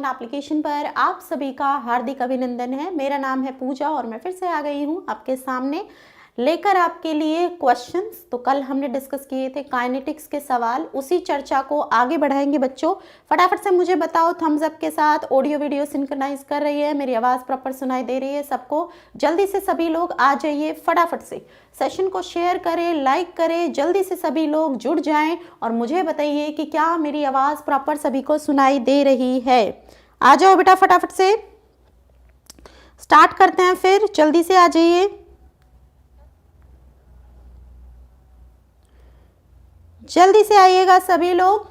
Application पर आप सभी का हार्दिक अभिनंदन है। मेरा नाम है पूजा और मैं फिर से आ गई हूँ आपके सामने लेकर आपके लिए क्वेश्चंस। तो कल हमने डिस्कस किए थे काइनेटिक्स के सवाल, उसी चर्चा को आगे बढ़ाएंगे। बच्चों फटाफट से मुझे बताओ थम्स अप के साथ ऑडियो वीडियो सिंक्रोनाइज कर रही है, मेरी आवाज़ प्रॉपर सुनाई दे रही है सबको? जल्दी से सभी लोग आ जाइए, फटाफट से सेशन को शेयर करें, लाइक करें, जल्दी से सभी लोग जुड़ जाएं और मुझे बताइए कि क्या मेरी आवाज़ प्रॉपर सभी को सुनाई दे रही है। आ जाओ बेटा, फटाफट से स्टार्ट करते हैं, फिर जल्दी से आ जाइए। जल्दी से आइएगा सभी लोग,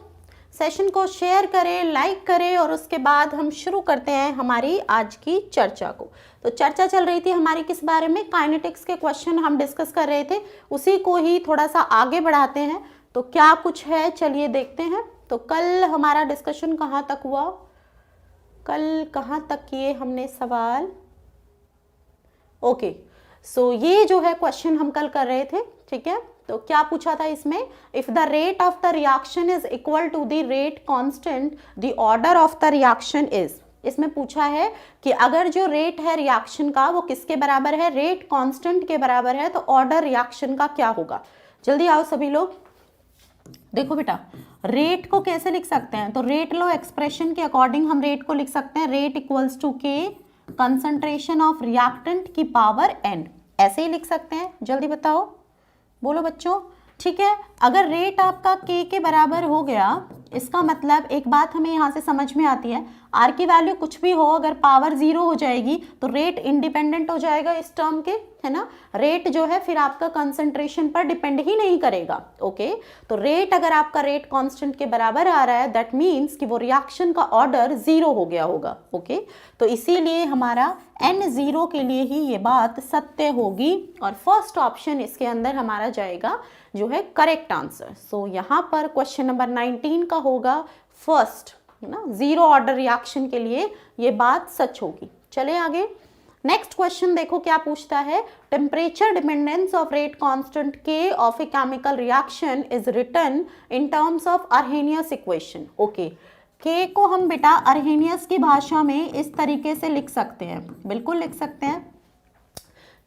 सेशन को शेयर करें, लाइक करें और उसके बाद हम शुरू करते हैं हमारी आज की चर्चा को। तो चर्चा चल रही थी हमारी किस बारे में? काइनेटिक्स के क्वेश्चन हम डिस्कस कर रहे थे, उसी को ही थोड़ा सा आगे बढ़ाते हैं। तो क्या कुछ है चलिए देखते हैं। तो कल हमारा डिस्कशन कहाँ तक हुआ? कल कहाँ तक किए हमने सवाल? ओके, सो ये जो है क्वेश्चन हम कल कर रहे थे, ठीक है। तो क्या पूछा था इसमें? If the rate of the reaction is equal to the rate constant, the order of the reaction is. इसमें पूछा है कि अगर जो रेट है रिएक्शन का वो किसके बराबर है? रेट कांस्टेंट के बराबर है, तो ऑर्डर रिएक्शन का क्या होगा? जल्दी आओ सभी लोग। देखो बेटा, रेट को कैसे लिख सकते हैं? तो रेट लो एक्सप्रेशन के अकॉर्डिंग हम रेट को लिख सकते हैं, रेट इक्वल्स टू के कंसंट्रेशन ऑफ रिएक्टेंट की पावर n। ऐसे ही लिख सकते हैं, जल्दी बताओ, बोलो बच्चों, ठीक है। अगर रेट आपका k के बराबर हो गया, इसका मतलब एक बात हमें यहाँ से समझ में आती है, r की वैल्यू कुछ भी हो, अगर पावर 0 हो जाएगी तो रेट इंडिपेंडेंट हो जाएगा इस टर्म के, है ना। रेट जो है फिर आपका कंसंट्रेशन पर डिपेंड ही नहीं करेगा। ओके, तो रेट अगर आपका रेट कांस्टेंट के बराबर आ रहा है, दैट मीन्स कि वो रिएक्शन का ऑर्डर 0 हो गया होगा। ओके, तो इसीलिए हमारा n0 के लिए ही ये बात सत्य होगी और फर्स्ट ऑप्शन इसके अंदर हमारा जाएगा जो है करेक्ट आंसर। सो यहाँ पर क्वेश्चन नंबर 19 का होगा फर्स्ट, है ना। 0 ऑर्डर रिएक्शन के लिए ये बात सच होगी। चले आगे, नेक्स्ट क्वेश्चन देखो क्या पूछता है। Temperature dependence of rate constant के of a chemical reaction is written in terms of Arrhenius equation. Okay, K को हम बेटा अर्हेनियस की भाषा में इस तरीके से लिख सकते हैं, बिल्कुल लिख सकते हैं।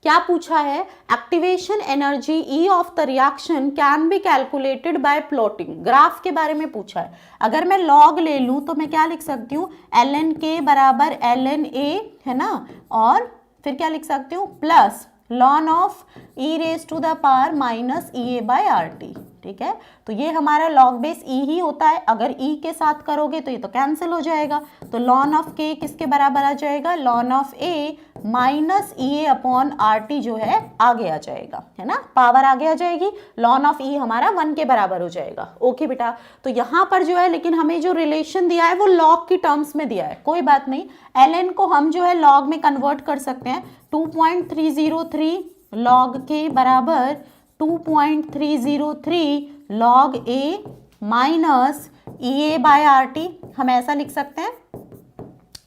क्या पूछा है? Activation energy E of the reaction can be calculated by plotting. Graph के बारे में पूछा है। अगर मैं लॉग ले लूं तो मैं क्या लिख सकती हूँ? ln के बराबर ln a, है ना, और फिर क्या लिख सकती हूँ? Plus ln of e raise to the power minus ea by RT, ठीक है। तो ये हमारा लॉग बेस e ही होता है, अगर e के साथ करोगे तो ये तो कैंसिल हो जाएगा। तो ln ऑफ k किसके बराबर आ जाएगा? ln of a minus ea upon RT जो है आगे आ जाएगा, है ना, पावर आगे आ जाएगी। ln ऑफ e हमारा 1 के बराबर हो जाएगा। ओके बेटा, तो यहाँ पर जो है लेकिन हमें जो रिलेशन दिया है वो लॉग की टर्म्स में दिया है, कोई बात नहीं। ln को हम जो है लॉग में कन्वर्ट कर सकते हैं। 2.303 लॉग के बराबर 2.303 log a minus ea by RT, हम ऐसा लिख सकते हैं,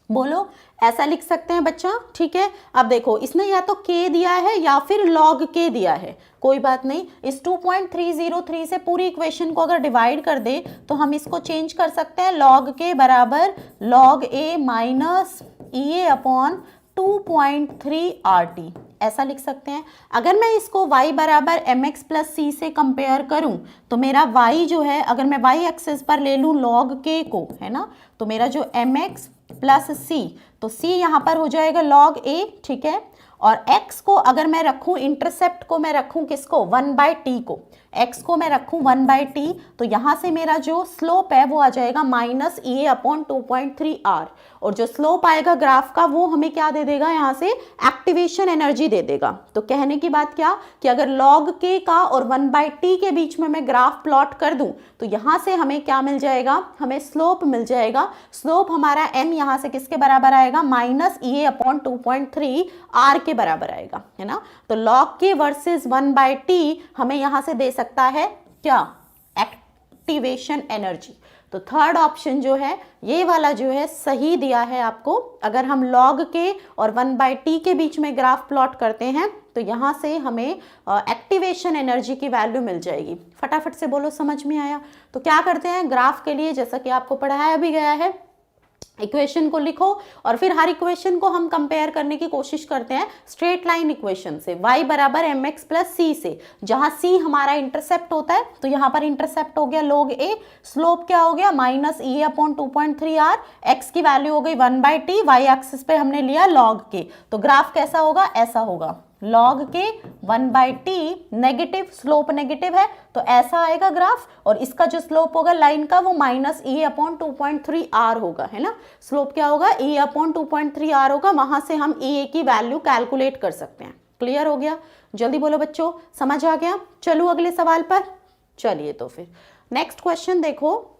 बोलो ऐसा लिख सकते हैं बच्चा, ठीक है। अब देखो इसने या तो k दिया है या फिर log k दिया है, कोई बात नहीं। इस 2.303 से पूरी इक्वेशन को अगर डिवाइड कर दे तो हम इसको चेंज कर सकते हैं, log k बराबर log a minus ea upon 2.3 RT, ऐसा लिख सकते हैं। अगर मैं इसको y बराबर mx प्लस c से कंपेयर करूं तो मेरा y जो है, अगर मैं y एक्सेस पर ले लूं log k को, है ना, तो मेरा जो mx प्लस c, तो c यहाँ पर हो जाएगा log a, ठीक है। और x को अगर मैं रखूं, इंटरसेप्ट को मैं रखूं किसको? 1/t को, x को मैं रखूं 1/t, तो यहाँ से मेरा जो स्लोप है वो आ जाएगा माइनस ea अपॉन 2.3r, और जो स्लोप आएगा ग्राफ का वो हमें क्या दे देगा? यहाँ से एक्टिवेशन एनर्जी दे देगा। तो कहने की बात क्या कि अगर log k का और 1/t के बीच में मैं ग्राफ प्लॉट कर दूं तो यहाँ से हमें क्या मिल जाएगा? हमें स्लोप मिल जाएगा। स्लोप हमारा m यहाँ से किसके बराबर आएगा? माइनस ea अपॉन 2.3r के बराबर आएगा, है ना। तो log k वर्सेस 1/t हमें यहाँ से दे सकता है क्या? Activation energy. तो थर्ड ऑप्शन जो है ये वाला जो है सही दिया है आपको। अगर हम log k और 1/t के बीच में ग्राफ प्लॉट करते हैं तो यहाँ से हमें एक्टिवेशन एनर्जी की वैल्यू मिल जाएगी। फटाफट से बोलो समझ में आया? तो क्या करते हैं ग्राफ के लिए, जैसा कि आपको पढ़ाया भी गया है, इक्वेशन को लिखो और फिर हर इक्वेशन को हम कंपेयर करने की कोशिश करते हैं स्ट्रेट लाइन इक्वेशन से, y बराबर mx प्लस c से, जहां c हमारा इंटरसेप्ट होता है, तो यहाँ पर इंटरसेप्ट हो गया log a, स्लोप क्या हो गया minus e upon 2.3r, x की वैल्यू हो गई 1/t, y एक्सिस पे हमने लिया log k, तो ग्राफ कैसा होगा, ऐसा होगा log के 1/t, नेगेटिव, स्लोप नेगेटिव है तो ऐसा आएगा ग्राफ, और इसका जो स्लोप होगा लाइन का वो माइनस e अपॉन 2.3r होगा, है ना। स्लोप क्या होगा, e अपॉन 2.3r होगा, वहां से हम e की वैल्यू कैलकुलेट कर सकते हैं। क्लियर हो गया, जल्दी बोलो बच्चों, समझ आ गया। चलो अगले सवाल पर चलिए, तो फिर नेक्स्ट क्वेश्चन देखो,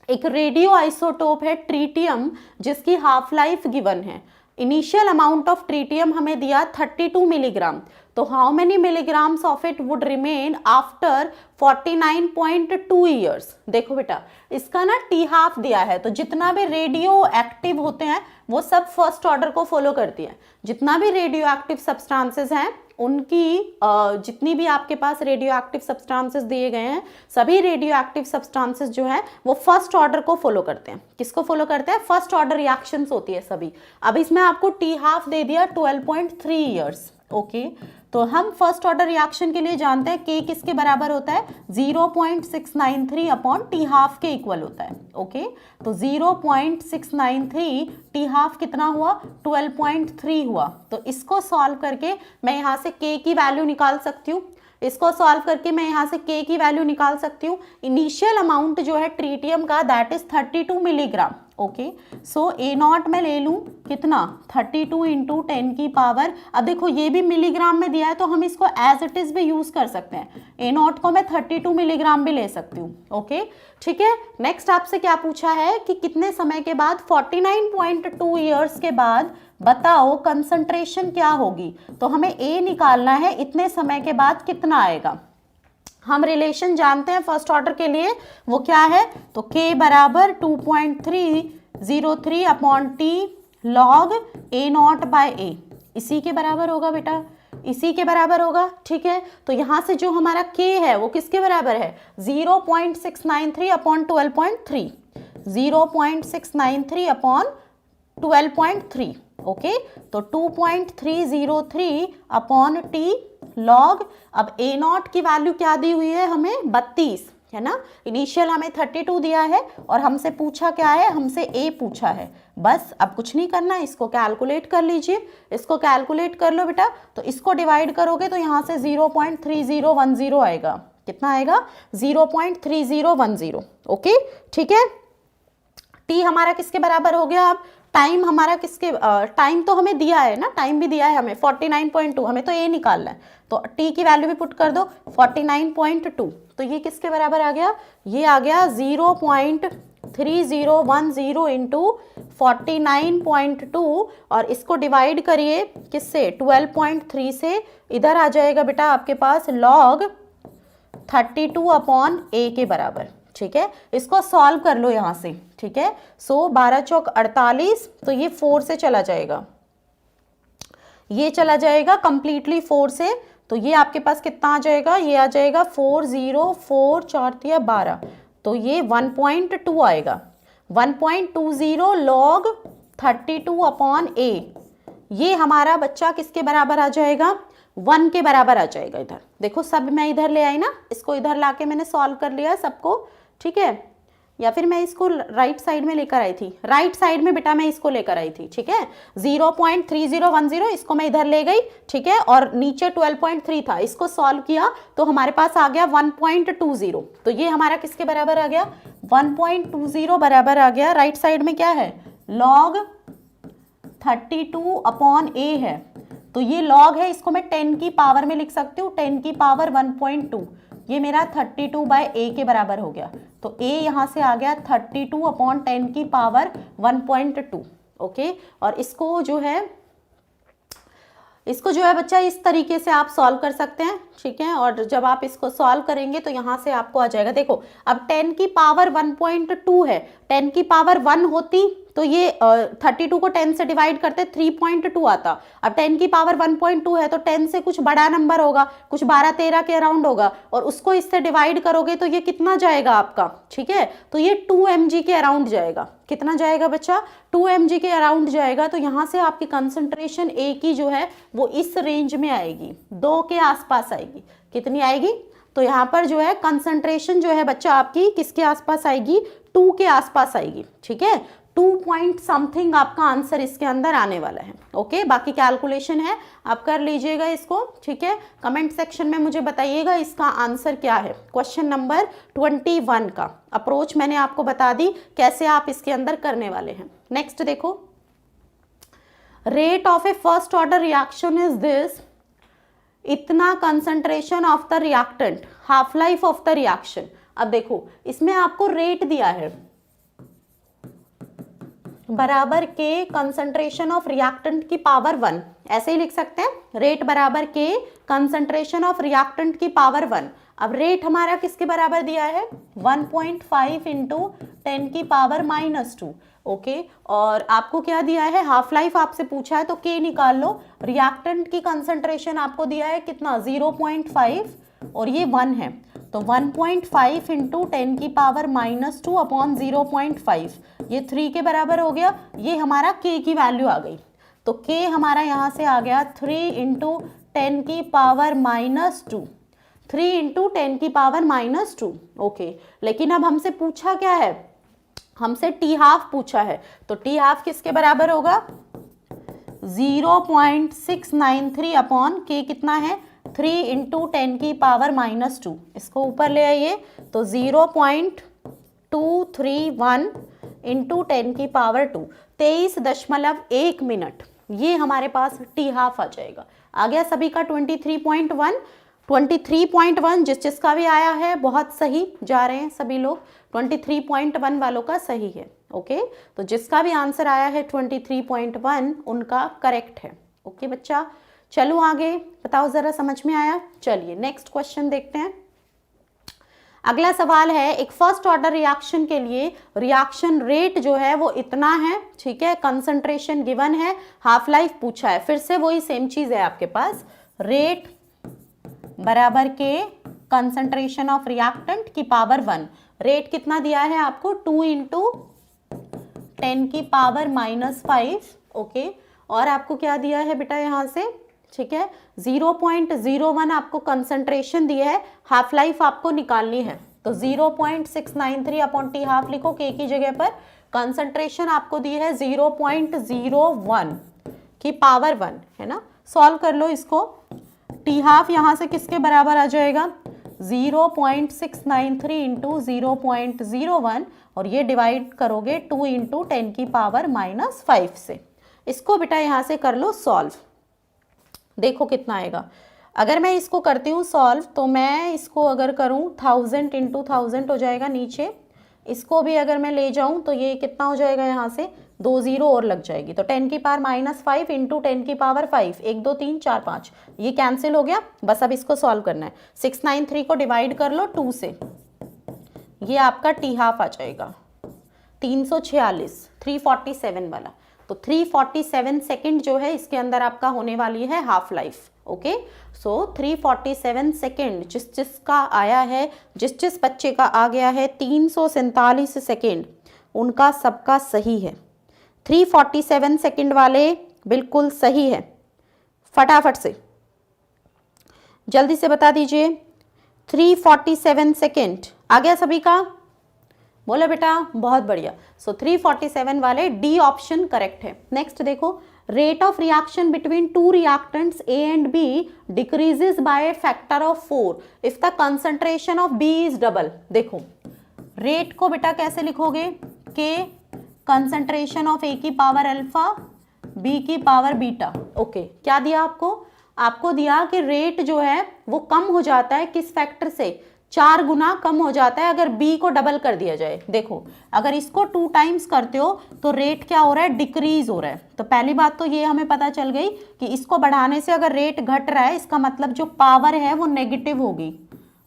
एक रेडियो आइसोटोप है ट्रीटियम, जिसकी हाफ लाइफ गिवन है। इनिशियल अमाउंट ऑफ ट्रीटियम हमें दिया 32 मिलीग्राम, तो how many milligrams of it would remain after 49.2 years. देखो बेटा, इसका ना टी हाफ दिया है, तो जितना भी रेडियो एक्टिव होते हैं वो सब फर्स्ट ऑर्डर को फॉलो करती है। जितना भी रेडियो एक्टिव सब्सटेंसेस हैं उनकी जितनी भी आपके पास रेडियो एक्टिव सब्सटेंसेस दिए गए हैं, सभी रेडियो एक्टिव सब्सटेंसेस जो है वो फर्स्ट ऑर्डर को फॉलो करते हैं। किसको फॉलो करते हैं, फर्स्ट ऑर्डर रिएक्शंस होती है सभी। अब इसमें आपको टी हाफ दे दिया 12.3 ईयर्स, ओके। तो हम फर्स्ट ऑर्डर रिएक्शन के लिए जानते हैं k किसके बराबर होता है, 0.693 अपॉन टी हाफ के इक्वल होता है, ओके। तो 0.693 टी हाफ कितना हुआ, 12.3 हुआ। तो इसको सॉल्व करके मैं यहाँ से k की वैल्यू निकाल सकती हूँ, इसको सॉल्व करके मैं यहाँ से k की वैल्यू निकाल सकती हूँ। इनिशियल अमाउंट जो है ट्रीटियम का that is 32 milligram, okay. So A not मैं ले लूँ कितना, 32 इंटू 10 की पावर, अब देखो ये भी मिलीग्राम में दिया है तो हम इसको एज इट इज भी यूज कर सकते हैं। ए नॉट को मैं 32 मिलीग्राम भी ले सकती हूँ, ओके ठीक है। नेक्स्ट आपसे क्या पूछा है कि कितने समय के बाद, 49.2 ईयर्स के बाद बताओ कंसंट्रेशन क्या होगी। तो हमें ए निकालना है, इतने समय के बाद कितना आएगा। हम रिलेशन जानते हैं फर्स्ट ऑर्डर के लिए, वो क्या है, तो k बराबर 2.303 upon T log A naught by A, इसी के बराबर होगा बेटा, इसी के बराबर होगा, ठीक है। तो यहाँ से जो हमारा k है वो किसके बराबर है, 0.693 अपॉन 12.3, 0.693 अपॉन 12.3, ओके। तो 2.303 अपॉन टी लॉग, अब ए नॉट की वैल्यू क्या दी हुई है हमें, 32 है ना। इनिशियल हमें 32 दिया है और हमसे पूछा क्या है, हमसे ए पूछा है। बस अब कुछ नहीं करना, इसको कैलकुलेट कर लीजिए, इसको कैलकुलेट कर लो बेटा। तो इसको डिवाइड करोगे तो यहाँ से 0.3010 आएगा, कितना आएगा, 0.3010, ओके ठीक है। टी हमारा किसके बराबर हो गया, अब टाइम हमारा किसके, टाइम तो हमें दिया है ना, टाइम भी दिया है हमें 49.2, हमें तो ए निकालना है, तो टी की वैल्यू भी पुट कर दो 49.2, तो ये किसके बराबर आ गया, ये आ गया 0.3010 इंटू 49.2, और इसको डिवाइड करिए किससे, 12.3 से, इधर आ जाएगा बेटा आपके पास लॉग 32 अपॉन ए के बराबर, ठीक है। इसको सॉल्व कर लो यहाँ से, ठीक है। सो 12 चौक 48, तो ये 4 से चला जाएगा, ये चला जाएगा कंप्लीटली 4 से, तो ये आपके पास कितना आ जाएगा, ये आ जाएगा 404 4 12, तो ये 1.2 आएगा, 1.20 लॉग 32 अपॉन ए, ये हमारा बच्चा किसके बराबर आ जाएगा, 1 के बराबर आ जाएगा। इधर देखो सब मैं इधर ले आई ना, इसको इधर लाके मैंने सॉल्व कर लिया सबको, ठीक है। या फिर मैं इसको राइट साइड में लेकर आई थी, राइट साइड में बेटा मैं इसको लेकर आई थी, ठीक है। 0.3010 इसको मैं इधर ले गई, ठीक है, और नीचे 12.3 था, इसको सॉल्व किया तो हमारे पास आ गया 1.20, तो ये हमारा किसके बराबर आ गया, 1.20 बराबर आ गया। राइट साइड में क्या है, लॉग 32 अपॉन ए है, तो ये लॉग है, इसको मैं 10 की पावर में लिख सकती हूँ, 10 की पावर 1.2, ये मेरा 32 बाय ए के बराबर हो गया, तो ए यहाँ से आ गया 32 अपॉन 10 की पावर 1.2, ओके। और इसको जो है बच्चा इस तरीके से आप सॉल्व कर सकते हैं, ठीक है। और जब आप इसको सॉल्व करेंगे तो यहाँ से आपको आ जाएगा, देखो अब 10 की पावर 1.2 है, 10 की पावर 1 होती तो ये 32 को 10 से डिवाइड करते 3.2 आता। अब 10 की पावर 1.2 है तो 10 से कुछ बड़ा नंबर होगा, कुछ 12-13 के अराउंड होगा, और उसको इससे डिवाइड करोगे तो ये कितना जाएगा आपका, ठीक है, तो ये 2 mg के अराउंड जाएगा। कितना जाएगा बच्चा, 2 mg के अराउंड जाएगा। तो यहाँ से आपकी कंसंट्रेशन ए की जो है वो इस रेंज में आएगी, 2 के आसपास आएगी। कितनी आएगी, तो यहाँ पर जो है कंसंट्रेशन जो है बच्चा आपकी किसके आसपास आएगी, 2 के आसपास आएगी, ठीक है, 2 पॉइंट समथिंग आपका आंसर इसके अंदर आने वाला है। ओके, बाकी कैलकुलेशन है आप कर लीजिएगा इसको, ठीक है। कमेंट सेक्शन में मुझे बताइएगा इसका आंसर क्या है। क्वेश्चन नंबर 21 का अप्रोच मैंने आपको बता दी कैसे आप इसके अंदर करने वाले हैं। नेक्स्ट देखो, rate of a first order reaction is this, इतना concentration of the reactant, half life of the reaction. अब देखो इसमें आपको रेट दिया है बराबर के कंसंट्रेशन ऑफ रिएक्टेंट की पावर 1, ऐसे ही लिख सकते हैं, रेट बराबर के कंसंट्रेशन ऑफ रिएक्टेंट की पावर 1। अब रेट हमारा किसके बराबर दिया है, 1.5 इंटू 10 की पावर -2। ओके, और आपको क्या दिया है, हाफ लाइफ आपसे पूछा है तो के निकाल लो। रिएक्टेंट की कंसंट्रेशन आपको दिया है कितना, 0.5, और ये 1 है, तो 1.5 इंटू 10 की पावर -2 अपॉन 0.5, ये 3 के बराबर हो गया। ये हमारा के की वैल्यू आ गई, तो के हमारा यहाँ से आ गया 3 इंटू 10 की पावर -2, 3 इंटू 10 की पावर -2। ओके, लेकिन अब हमसे पूछा क्या है, हमसे टी हाफ पूछा है, तो टी हाफ किसके बराबर होगा, 0.693 अपॉन के कितना है, 3 इंटू 10 की पावर -2। इसको ऊपर ले आइए, तो 0.231 इंटू 10 की पावर 2, 23.1 मिनट, ये हमारे पास टी हाफ आ जाएगा। आ गया सभी का 23.1, 23.1 जिसका भी आया है बहुत सही जा रहे हैं सभी लोग, 23.1 वालों का सही है। ओके, तो जिसका भी आंसर आया है 23.1 उनका करेक्ट है। ओके बच्चा, चलो आगे बताओ जरा, समझ में आया। चलिए नेक्स्ट क्वेश्चन देखते हैं। अगला सवाल है, एक फर्स्ट ऑर्डर रिएक्शन के लिए रिएक्शन रेट जो है वो इतना है, ठीक है, कंसंट्रेशन गिवन है, हाफ लाइफ पूछा है, फिर से वही सेम चीज है आपके पास, रेट बराबर के कंसंट्रेशन ऑफ रिएक्टेंट की पावर 1। रेट कितना दिया है आपको, 2 इंटू 10 की पावर -5। ओके, और आपको क्या दिया है बेटा यहाँ से, ठीक है, 0.01 आपको कंसंट्रेशन दिया है, हाफ लाइफ आपको निकालनी है, तो 0.693 अपॉन टी हाफ लिखो के की जगह पर। कंसंट्रेशन आपको दी है 0.01 की पावर 1, है ना, सॉल्व कर लो इसको। टी हाफ यहाँ से किसके बराबर आ जाएगा, 0.693 इंटू 0.01, और ये डिवाइड करोगे 2 इंटू 10 की पावर -5 से। इसको बेटा यहाँ से कर लो सॉल्व, देखो कितना आएगा। अगर मैं इसको करती हूँ सॉल्व, तो मैं इसको अगर करूँ 1000 इंटू 1000 हो जाएगा नीचे, इसको भी अगर मैं ले जाऊँ तो ये कितना हो जाएगा, यहाँ से 2 0 और लग जाएगी, तो 10 की पावर -5 इंटू 10 की पावर 5, 1 2 3 4 5, ये कैंसिल हो गया। बस अब इसको सॉल्व करना है, 693 को डिवाइड कर लो 2 से, ये आपका टी हाफ आ जाएगा 346, 347 वाला, तो 347 सेकेंड जो है इसके अंदर आपका होने वाली है हाफ लाइफ। ओके, सो 347 सेकेंड जिसका आया है, जिस बच्चे का आ गया है 347 सेकेंड, उनका सबका सही है। 347 सेकेंड वाले बिल्कुल सही है, फटाफट से जल्दी से बता दीजिए। 347 सेकेंड आ गया सभी का, बोलो बेटा, बहुत बढ़िया। सो 347 वाले डी ऑप्शन करेक्ट है। नेक्स्ट देखो, rate of reaction between two reactants A and B decreases by factor of 4 if the concentration of B is double. देखो रेट को बेटा कैसे लिखोगे, के कंसंट्रेशन ऑफ ए की पावर अल्फा, बी की power beta. Okay, क्या दिया आपको, आपको दिया कि रेट जो है वो कम हो जाता है किस फैक्टर से, 4 गुना कम हो जाता है अगर b को डबल कर दिया जाए। देखो अगर इसको 2 टाइम्स करते हो तो रेट क्या हो रहा है, डिक्रीज हो रहा है। तो पहली बात तो ये हमें पता चल गई कि इसको बढ़ाने से अगर रेट घट रहा है, इसका मतलब जो पावर है वो नेगेटिव होगी।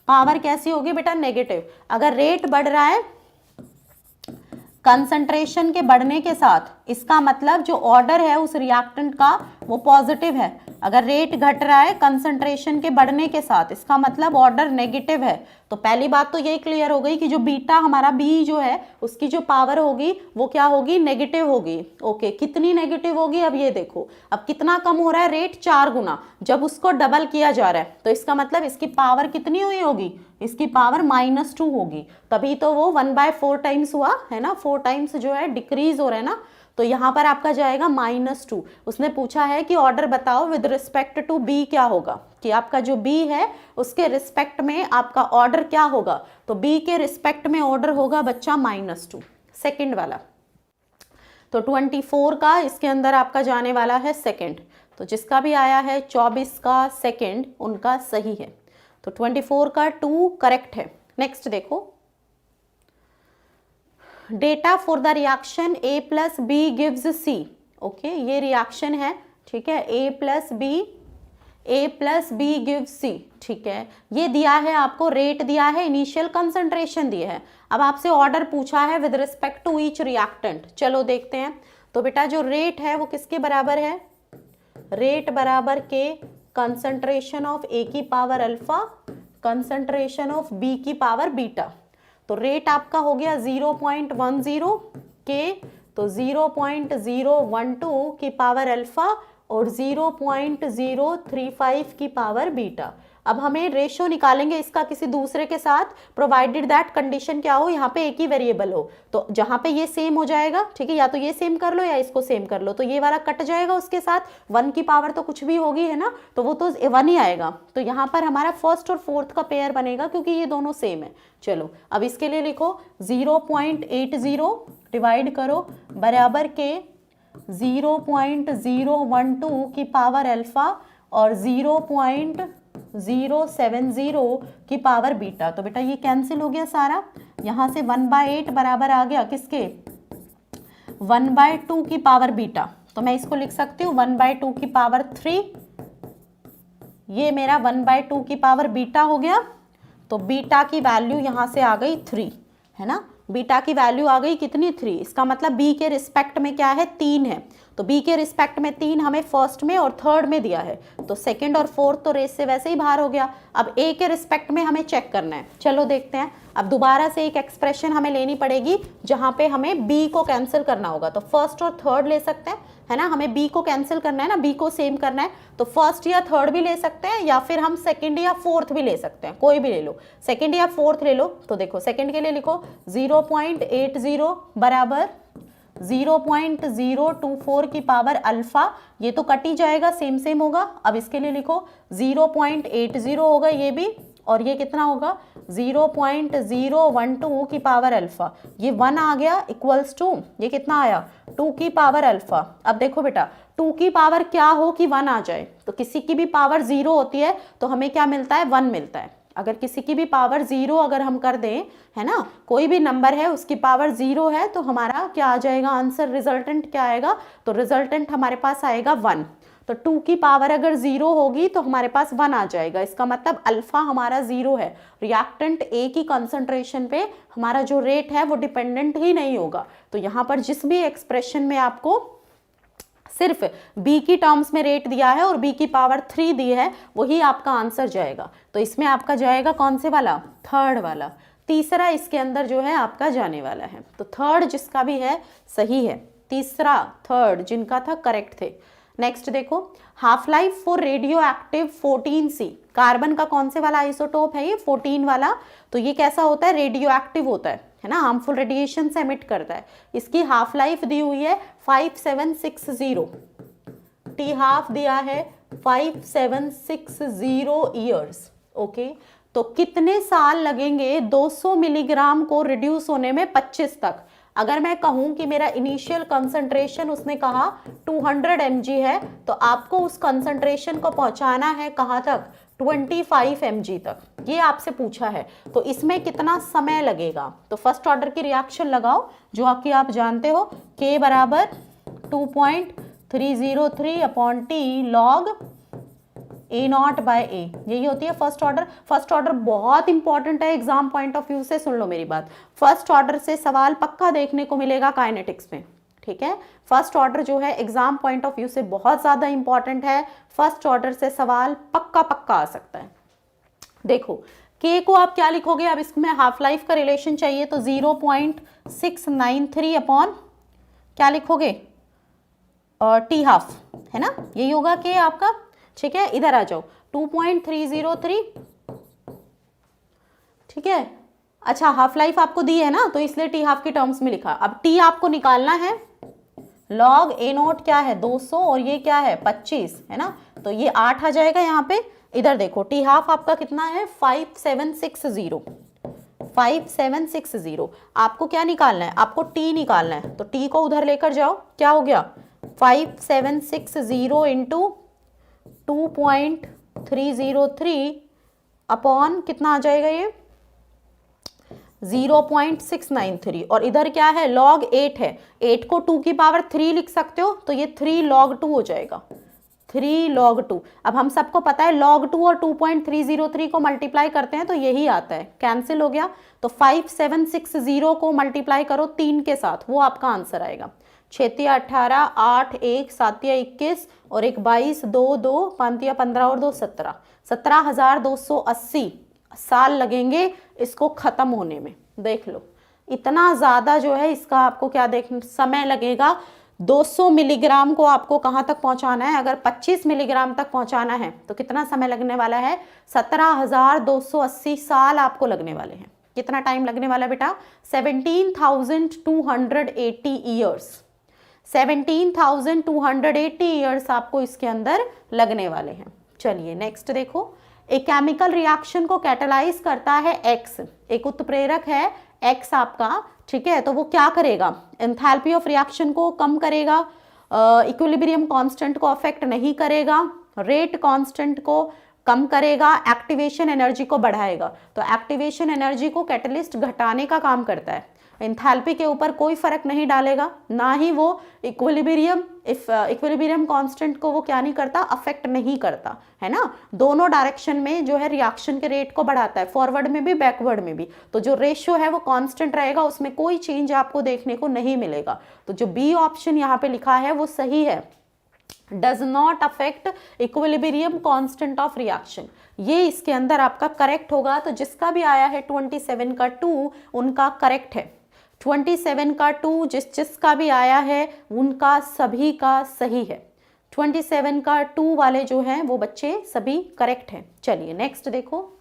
पावर कैसी होगी बेटा, नेगेटिव। अगर रेट बढ़ रहा है, कंसंट्रेशन के बढ़ने के साथ, इसका मतलब जो ऑर्डर है उस रिएक्टेंट का वो पॉजिटिव है। अगर रेट घट रहा है कंसंट्रेशन के बढ़ने के साथ, इसका मतलब ऑर्डर नेगेटिव है। तो पहली बात तो यही क्लियर हो गई कि जो बीटा हमारा बी जो है उसकी जो पावर होगी वो क्या होगी, नेगेटिव होगी। ओके, कितनी नेगेटिव होगी, अब ये देखो, अब कितना कम हो रहा है रेट, 4 गुना, जब उसको डबल किया जा रहा है तो इसका मतलब इसकी पावर कितनी हुई होगी, इसकी पावर -2 होगी। तभी तो वो 1/4 टाइम्स हुआ है ना, 4 टाइम्स जो है डिक्रीज हो रहा है ना। तो यहाँ पर आपका जाएगा -2। उसने पूछा है कि ऑर्डर बताओ विद रिस्पेक्ट टू बी क्या होगा, कि आपका जो बी है उसके रिस्पेक्ट में आपका ऑर्डर क्या होगा। तो बी के रिस्पेक्ट में ऑर्डर होगा बच्चा -2, सेकंड वाला। तो 24 का इसके अंदर आपका जाने वाला है सेकंड। तो जिसका भी आया है 24 का सेकंड उनका सही है। तो 24 का 2 करेक्ट है। नेक्स्ट देखो, data for the reaction A plus B gives C। Okay, ये रिएक्शन है, ठीक है, A plus B gives C, ठीक है। ये दिया है आपको, रेट दिया है, इनिशियल कंसंट्रेशन दिया है। अब आपसे ऑर्डर पूछा है with respect to each reactant. चलो देखते हैं। तो बेटा जो रेट है वो किसके बराबर है, रेट बराबर के कंसंट्रेशन ऑफ A की power alpha, concentration of B की पावर बीटा। तो रेट आपका हो गया 0.10 के, तो 0.012 की पावर अल्फा और 0.035 की पावर बीटा। अब हमें रेशो निकालेंगे इसका किसी दूसरे के साथ, प्रोवाइडेड दैट कंडीशन क्या हो, यहाँ पे एक ही वेरिएबल हो। तो जहाँ पे ये सेम हो जाएगा, ठीक है, या तो ये सेम कर लो या इसको सेम कर लो, तो ये वाला कट जाएगा उसके साथ, 1 की पावर तो कुछ भी होगी है ना, तो वो तो 1 ही आएगा। तो यहाँ पर हमारा फर्स्ट और फोर्थ का पेयर बनेगा क्योंकि ये दोनों सेम है। चलो अब इसके लिए लिखो 0.80 डिवाइड करो बराबर के 0.012 की पावर अल्फा और 0.070 की पावर बीटा। तो बेटा ये कैंसिल हो गया सारा, यहाँ से 1/8 बराबर आ गया किसके, 1/2 की पावर बीटा। तो मैं इसको लिख सकती हूँ 1/2 की पावर 3, ये मेरा 1/2 की पावर बीटा हो गया। तो बीटा की वैल्यू यहाँ से आ गई 3, है ना, बीटा की वैल्यू आ गई कितनी, 3। इसका मतलब बी के रिस्पेक्ट में क्या है, 3 है। तो बी के रिस्पेक्ट में 3 हमें फर्स्ट में और थर्ड में दिया है, तो सेकंड और फोर्थ तो रेस से वैसे ही बाहर हो गया। अब ए के रिस्पेक्ट में हमें चेक करना है। चलो देखते हैं। अब दोबारा से एक एक्सप्रेशन हमें लेनी पड़ेगी जहाँ पे हमें बी को कैंसिल करना होगा। तो फर्स्ट और थर्ड ले सकते हैं, है ना, हमें बी को कैंसिल करना है ना, बी को सेम करना है। तो फर्स्ट या थर्ड भी ले सकते हैं या फिर हम सेकंड या फोर्थ भी ले सकते हैं, कोई भी ले लो, सेकंड या फोर्थ ले लो। तो देखो सेकंड के लिए लिखो 0.80 बराबर 0.024 की पावर अल्फा, ये तो कट ही जाएगा, सेम सेम होगा। अब इसके लिए लिखो 0.80 होगा ये भी, और ये कितना होगा 0.012 की पावर अल्फा, ये 1 आ गया इक्वल्स टू, ये कितना आया 2 की पावर अल्फा। अब देखो बेटा 2 की पावर क्या हो कि 1 आ जाए, तो किसी की भी पावर 0 होती है तो हमें क्या मिलता है, 1 मिलता है। अगर किसी की भी पावर 0 अगर हम कर दें, है ना, कोई भी नंबर है उसकी पावर 0 है, तो हमारा क्या आ जाएगा आंसर, रिजल्टेंट क्या आएगा, तो रिजल्टेंट हमारे पास आएगा 1। तो 2 की पावर अगर 0 होगी तो हमारे पास 1 आ जाएगा, इसका मतलब अल्फा हमारा 0 है। रिएक्टेंट ए की कंसंट्रेशन पे हमारा जो रेट है वो डिपेंडेंट ही नहीं होगा। तो यहाँ पर जिस भी एक्सप्रेशन में आपको सिर्फ b की टर्म्स में रेट दिया है और b की पावर 3 दी है, वही आपका आंसर जाएगा। तो इसमें आपका जाएगा कौन से वाला, थर्ड वाला। तीसरा इसके अंदर जो है आपका जाने वाला है, तो थर्ड जिसका भी है सही है, तीसरा थर्ड जिनका था करेक्ट थे। नेक्स्ट देखो, half life for radio active 14C, carbon का कौन से वाला आइसोटोप है ये, 14 वाला। तो ये कैसा होता है, रेडियो एक्टिव होता है ना, हार्मफुल रेडिएशन से एमिट करता है। इसकी हाफ लाइफ दी हुई है 5760, टी हाफ दिया है 5760 ईयर्स। ओके, तो कितने साल लगेंगे 200 मिलीग्राम को रिड्यूस होने में 25 तक। अगर मैं कहूं कि मेरा इनिशियल कंसंट्रेशन उसने कहा 200 mg है, तो आपको उस कंसंट्रेशन को पहुंचाना है कहां तक, 25 mg तक, ये आपसे पूछा है। तो इसमें कितना समय लगेगा, तो फर्स्ट ऑर्डर की रिएक्शन लगाओ जो आपकी आप जानते हो, K बराबर 2.303 upon T log A naught by A, यही होती है फर्स्ट ऑर्डर। फर्स्ट ऑर्डर बहुत इंपॉर्टेंट है एग्जाम पॉइंट ऑफ व्यू से, सुन लो मेरी बात। फर्स्ट ऑर्डर से सवाल पक्का देखने को मिलेगा काइनेटिक्स में, ठीक है। फर्स्ट ऑर्डर जो है एग्जाम पॉइंट ऑफ व्यू से बहुत ज्यादा इंपॉर्टेंट है। फर्स्ट ऑर्डर से सवाल पक्का पक्का आ सकता है। देखो के को आप क्या लिखोगे, अब इसमें हाफ लाइफ का रिलेशन चाहिए तो 0.693 अपॉन क्या लिखोगे, टी हाफ, है ना, यही होगा के आपका, ठीक है। इधर आ जाओ 2.303, ठीक है। अच्छा हाफ लाइफ आपको दी है ना, तो इसलिए टी हाफ के टर्म्स में लिखा। अब टी आपको निकालना है, लॉग ए नोट क्या है 200 और ये क्या है 25, है ना, तो ये 8 आ जाएगा यहाँ पे। इधर देखो टी हाफ आपका कितना है 5760, 5760। आपको क्या निकालना है, आपको टी निकालना है, तो टी को उधर लेकर जाओ, क्या हो गया 5760 इंटू 2.303 अपॉन कितना आ जाएगा ये 0.693, और इधर क्या है log 8 है, 8 को 2 की पावर 3 लिख सकते हो, तो ये 3 log 2 हो जाएगा, 3 log 2। अब हम सबको पता है log 2 और 2.303 को मल्टीप्लाई करते हैं तो यही आता है, कैंसिल हो गया। तो 5760 को मल्टीप्लाई करो 3 के साथ, वो आपका आंसर आएगा। 6 18, 8 1, 7 21 और 1 22, 2 2, 5 15 और 2 17, 17,280 साल लगेंगे इसको खत्म होने में। देख लो इतना ज्यादा जो है इसका आपको क्या समय लगेगा। 200 मिलीग्राम को आपको कहाँ तक पहुंचाना है, अगर 25 मिलीग्राम तक पहुंचाना है तो कितना समय लगने वाला है, 17,280 साल आपको लगने वाले हैं। कितना टाइम लगने वाला है बेटा, 17,280 ईयर्स, 17,280 ईयर्स आपको इसके अंदर लगने वाले हैं। चलिए नेक्स्ट देखो, एक केमिकल रिएक्शन को कैटालाइज करता है एक्स, एक उत्प्रेरक है एक्स आपका, ठीक है, तो वो क्या करेगा, एंथैल्पी ऑफ रिएक्शन को कम करेगा, इक्विलिब्रियम कांस्टेंट को अफेक्ट नहीं करेगा, रेट कांस्टेंट को कम करेगा, एक्टिवेशन एनर्जी को बढ़ाएगा। तो एक्टिवेशन एनर्जी को कैटलिस्ट घटाने का काम करता है, एंथैल्पी के ऊपर कोई फर्क नहीं डालेगा, ना ही वो इक्विलिब्रियम कांस्टेंट को वो क्या नहीं करता, अफेक्ट नहीं करता, है ना। दोनों डायरेक्शन में जो है रिएक्शन के रेट को बढ़ाता है, फॉरवर्ड में भी बैकवर्ड में भी। तो जो रेशियो है वो कांस्टेंट रहेगा, उसमें कोई चेंज आपको देखने को नहीं मिलेगा। तो जो बी ऑप्शन यहाँ पे लिखा है वो सही है, does not affect equilibrium constant of reaction, ये इसके अंदर आपका करेक्ट होगा। तो जिसका भी आया है 27 का 2 उनका करेक्ट है, 27 का 2 जिसका भी आया है उनका सभी का सही है। 27 का 2 वाले जो हैं वो बच्चे सभी करेक्ट हैं। चलिए नेक्स्ट देखो,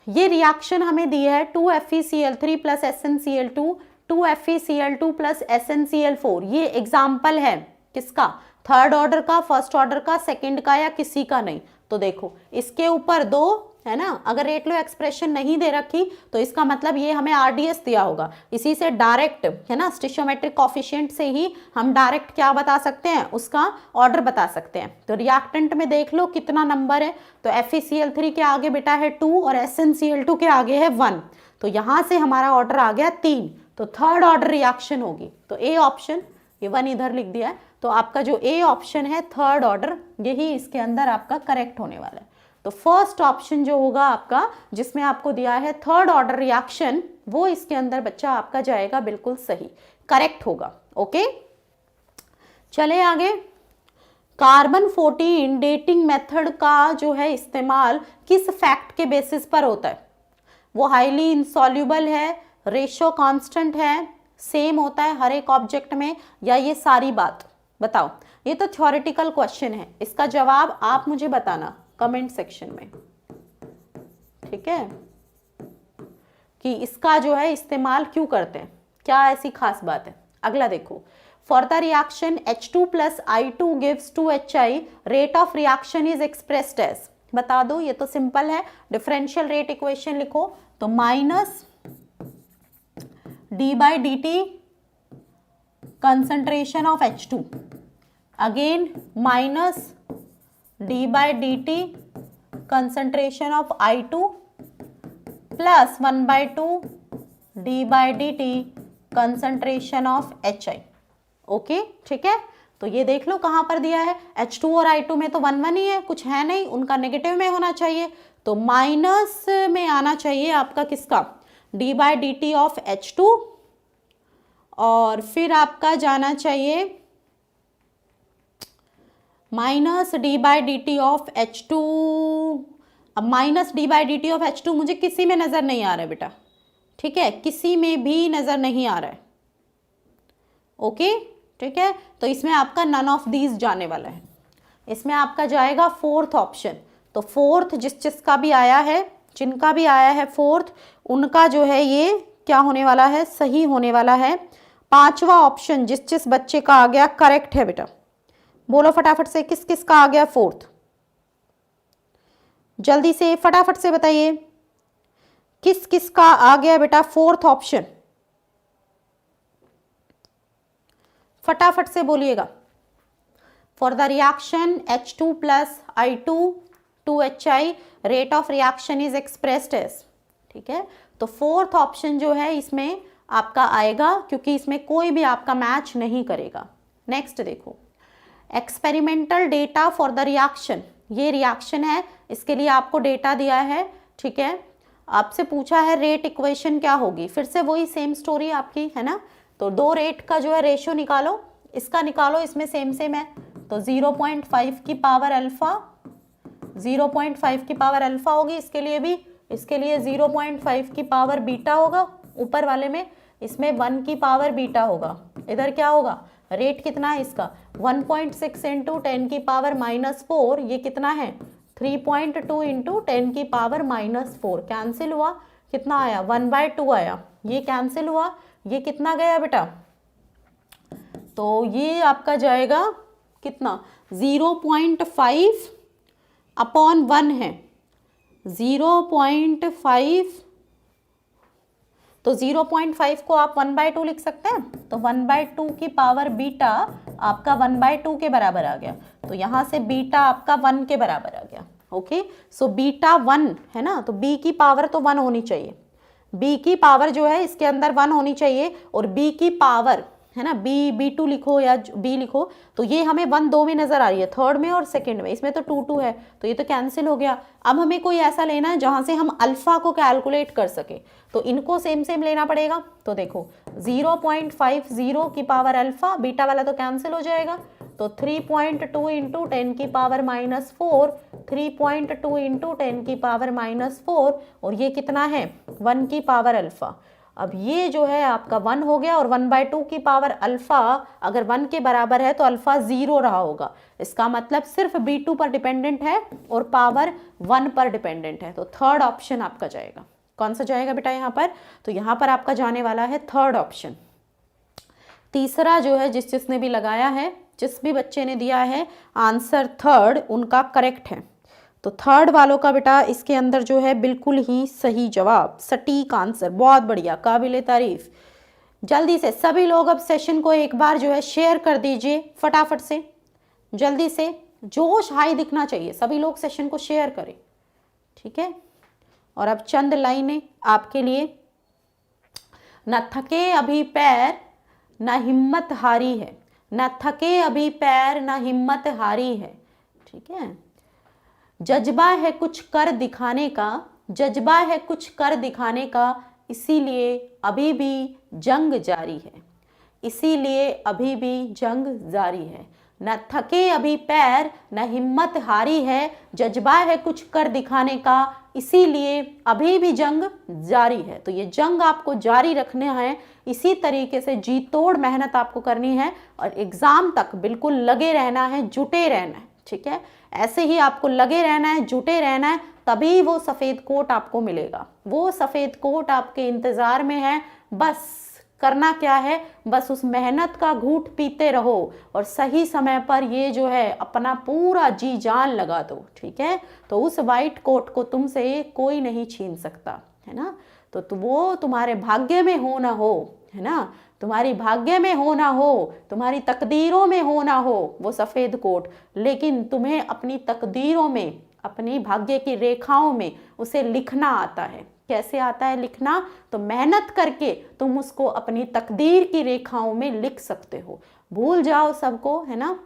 ये रिएक्शन हमें दी है 2FeCl3 plus SnCl2, 2FeCl2 plus SnCl4। ये एग्जाम्पल है किसका, थर्ड ऑर्डर का, फर्स्ट ऑर्डर का, सेकंड का या किसी का नहीं। तो देखो इसके ऊपर 2 है ना, अगर रेट लो एक्सप्रेशन नहीं दे रखी तो इसका मतलब ये हमें RDS दिया होगा, इसी से डायरेक्ट है ना स्टिशियोमेट्रिक कॉफिशिएंट से ही हम डायरेक्ट क्या बता सकते हैं, उसका ऑर्डर बता सकते हैं। तो रिएक्टेंट में देख लो कितना नंबर है, तो FeCl3 के आगे बेटा है 2 और SnCl2 के आगे है 1, तो यहां से हमारा ऑर्डर आ गया 3, तो थर्ड ऑर्डर रिएक्शन होगी। तो ए ऑप्शन, ये 1 इधर लिख दिया है, तो आपका जो ए ऑप्शन है थर्ड ऑर्डर, यही इसके अंदर आपका करेक्ट होने वाला है। तो फर्स्ट ऑप्शन जो होगा आपका जिसमें आपको दिया है थर्ड ऑर्डर रिएक्शन, वो इसके अंदर बच्चा आपका जाएगा बिल्कुल सही, करेक्ट होगा। ओके चले आगे, कार्बन 14 डेटिंग मेथड का जो है इस्तेमाल किस फैक्ट के बेसिस पर होता है, वो हाईली इंसॉल्युबल है, रेशियो कांस्टेंट है, सेम होता है हर एक ऑब्जेक्ट में, या ये सारी बात बताओ। ये तो थ्योरेटिकल क्वेश्चन है, इसका जवाब आप मुझे बताना कमेंट सेक्शन में, ठीक है, कि इसका जो है इस्तेमाल क्यों करते हैं, क्या ऐसी खास बात है। अगला देखो, for the reaction H2 plus I2 gives 2HI, rate of reaction is expressed as, बता दो। ये तो सिंपल है, डिफरेंशियल रेट इक्वेशन लिखो, तो minus d/dt concentration of H2, again minus d/dt concentration of I2 plus 1/2 d/dt concentration of HI। Okay ठीक है, तो ये देख लो कहाँ पर दिया है, H2 और I2 में तो 1 1 ही है, कुछ है नहीं, उनका नेगेटिव में होना चाहिए, तो माइनस में आना चाहिए आपका किसका, d/dt ऑफ H2, और फिर आपका जाना चाहिए माइनस d/dt ऑफ H2। अब माइनस d/dt ऑफ H2 मुझे किसी में नज़र नहीं आ रहा है बेटा, ठीक है, किसी में भी नज़र नहीं आ रहा है, ओके, ठीक है, तो इसमें आपका नन ऑफ दीज जाने वाला है, इसमें आपका जाएगा फोर्थ ऑप्शन। तो फोर्थ जिसका भी आया है, जिनका भी आया है फोर्थ, उनका जो है ये क्या होने वाला है, सही होने वाला है। पांचवा ऑप्शन जिस बच्चे का आ गया करेक्ट है बेटा, बोलो फटाफट से किस किस का आ गया फोर्थ, जल्दी से फटाफट से बताइए किस किस का आ गया बेटा फोर्थ ऑप्शन, फटाफट से बोलिएगा। For the reaction H2 plus I2 2HI rate of reaction is expressed as, ठीक है, तो फोर्थ ऑप्शन जो है इसमें आपका आएगा, क्योंकि इसमें कोई भी आपका मैच नहीं करेगा। नेक्स्ट देखो, experimental data for the reaction, ये रिएक्शन है, इसके लिए आपको डेटा दिया है, ठीक है, आपसे पूछा है रेट इक्वेशन क्या होगी, फिर से वही सेम स्टोरी आपकी है ना, तो दो रेट का जो है रेशियो निकालो, इसका निकालो, इसमें सेम है, तो 0.5 की पावर अल्फा, 0.5 की पावर अल्फा होगी, इसके लिए भी, इसके लिए 0.5 की पावर बीटा होगा ऊपर वाले में, इसमें 1 की पावर बीटा होगा, इधर क्या होगा, रेट कितना है इसका 1.6 इंटू 10 की पावर -4, ये कितना है 3.2 इंटू 10 की पावर -4, कैंसिल हुआ, कितना आया 1/2 आया, ये कैंसिल हुआ, ये कितना गया बेटा, तो ये आपका जाएगा कितना 0.5 अपॉन 1 है 0.5, तो 0.5 को आप 1/2 लिख सकते हैं, तो 1/2 की पावर बीटा आपका 1/2 के बराबर आ गया, तो यहाँ से बीटा आपका 1 के बराबर आ गया, ओके, सो बीटा 1 है ना, तो b की पावर तो 1 होनी चाहिए, b की पावर जो है इसके अंदर 1 होनी चाहिए, और b की पावर है ना, b2 लिखो या b लिखो, तो ये हमें 1 2 में नजर आ रही है, थर्ड में और सेकंड में, इसमें तो 2 2 है, तो ये तो कैंसिल हो गया। अब हमें कोई ऐसा लेना है जहां से हम अल्फा को कैलकुलेट कर सके, तो इनको सेम लेना पड़ेगा, तो देखो 0.50 की पावर अल्फा, बीटा वाला तो कैंसिल हो जाएगा, तो 3.2 इंटू 10 की पावर -4, 3.2 इंटू 10 की पावर -4, और ये कितना है 1 की पावर अल्फा। अब ये जो है आपका 1 हो गया, और 1/2 की पावर अल्फा अगर 1 के बराबर है तो अल्फा 0 रहा होगा, इसका मतलब सिर्फ B2 पर डिपेंडेंट है और पावर 1 पर डिपेंडेंट है, तो थर्ड ऑप्शन आपका जाएगा, कौन सा जाएगा बेटा यहाँ पर, तो यहाँ पर आपका जाने वाला है थर्ड ऑप्शन। तीसरा जो है जिसने भी लगाया है, जिस भी बच्चे ने दिया है आंसर थर्ड, उनका करेक्ट है, तो थर्ड वालों का बेटा इसके अंदर जो है बिल्कुल ही सही जवाब, सटीक आंसर, बहुत बढ़िया, काबिले तारीफ। जल्दी से सभी लोग अब सेशन को एक बार जो है शेयर कर दीजिए फटाफट से, जल्दी से, जोश हाई दिखना चाहिए, सभी लोग सेशन को शेयर करें, ठीक है। और अब चंद लाइनें आपके लिए, न थके अभी पैर न हिम्मत हारी है, न थके अभी पैर न हिम्मत हारी है, ठीक है, जज्बा है कुछ कर दिखाने का, जज्बा है कुछ कर दिखाने का, इसीलिए अभी भी जंग जारी है, इसीलिए अभी भी जंग जारी है, न थके अभी पैर न हिम्मत हारी है, जज्बा है कुछ कर दिखाने का, इसीलिए अभी भी जंग जारी है। तो ये जंग आपको जारी रखने हैं, इसी तरीके से जी तोड़ मेहनत आपको करनी है, और एग्जाम तक बिल्कुल लगे रहना है, जुटे रहना है, ठीक है, ऐसे ही आपको लगे रहना है, जुटे रहना है, तभी वो सफ़ेद कोट आपको मिलेगा, वो सफ़ेद कोट आपके इंतज़ार में है, बस करना क्या है, बस उस मेहनत का घूंट पीते रहो, और सही समय पर ये जो है अपना पूरा जी जान लगा दो, ठीक है, तो उस वाइट कोट को तुमसे कोई नहीं छीन सकता, है ना, तो वो तुम्हारे भाग्य में हो ना हो, है ना, तुम्हारी भाग्य में हो ना हो, तुम्हारी तकदीरों में हो ना हो वो सफ़ेद कोट, लेकिन तुम्हें अपनी तकदीरों में, अपनी भाग्य की रेखाओं में उसे लिखना आता है, कैसे आता है लिखना? तो मेहनत करके तुम उसको अपनी तकदीर की रेखाओं में लिख सकते हो। भूल जाओ सबको, है ना,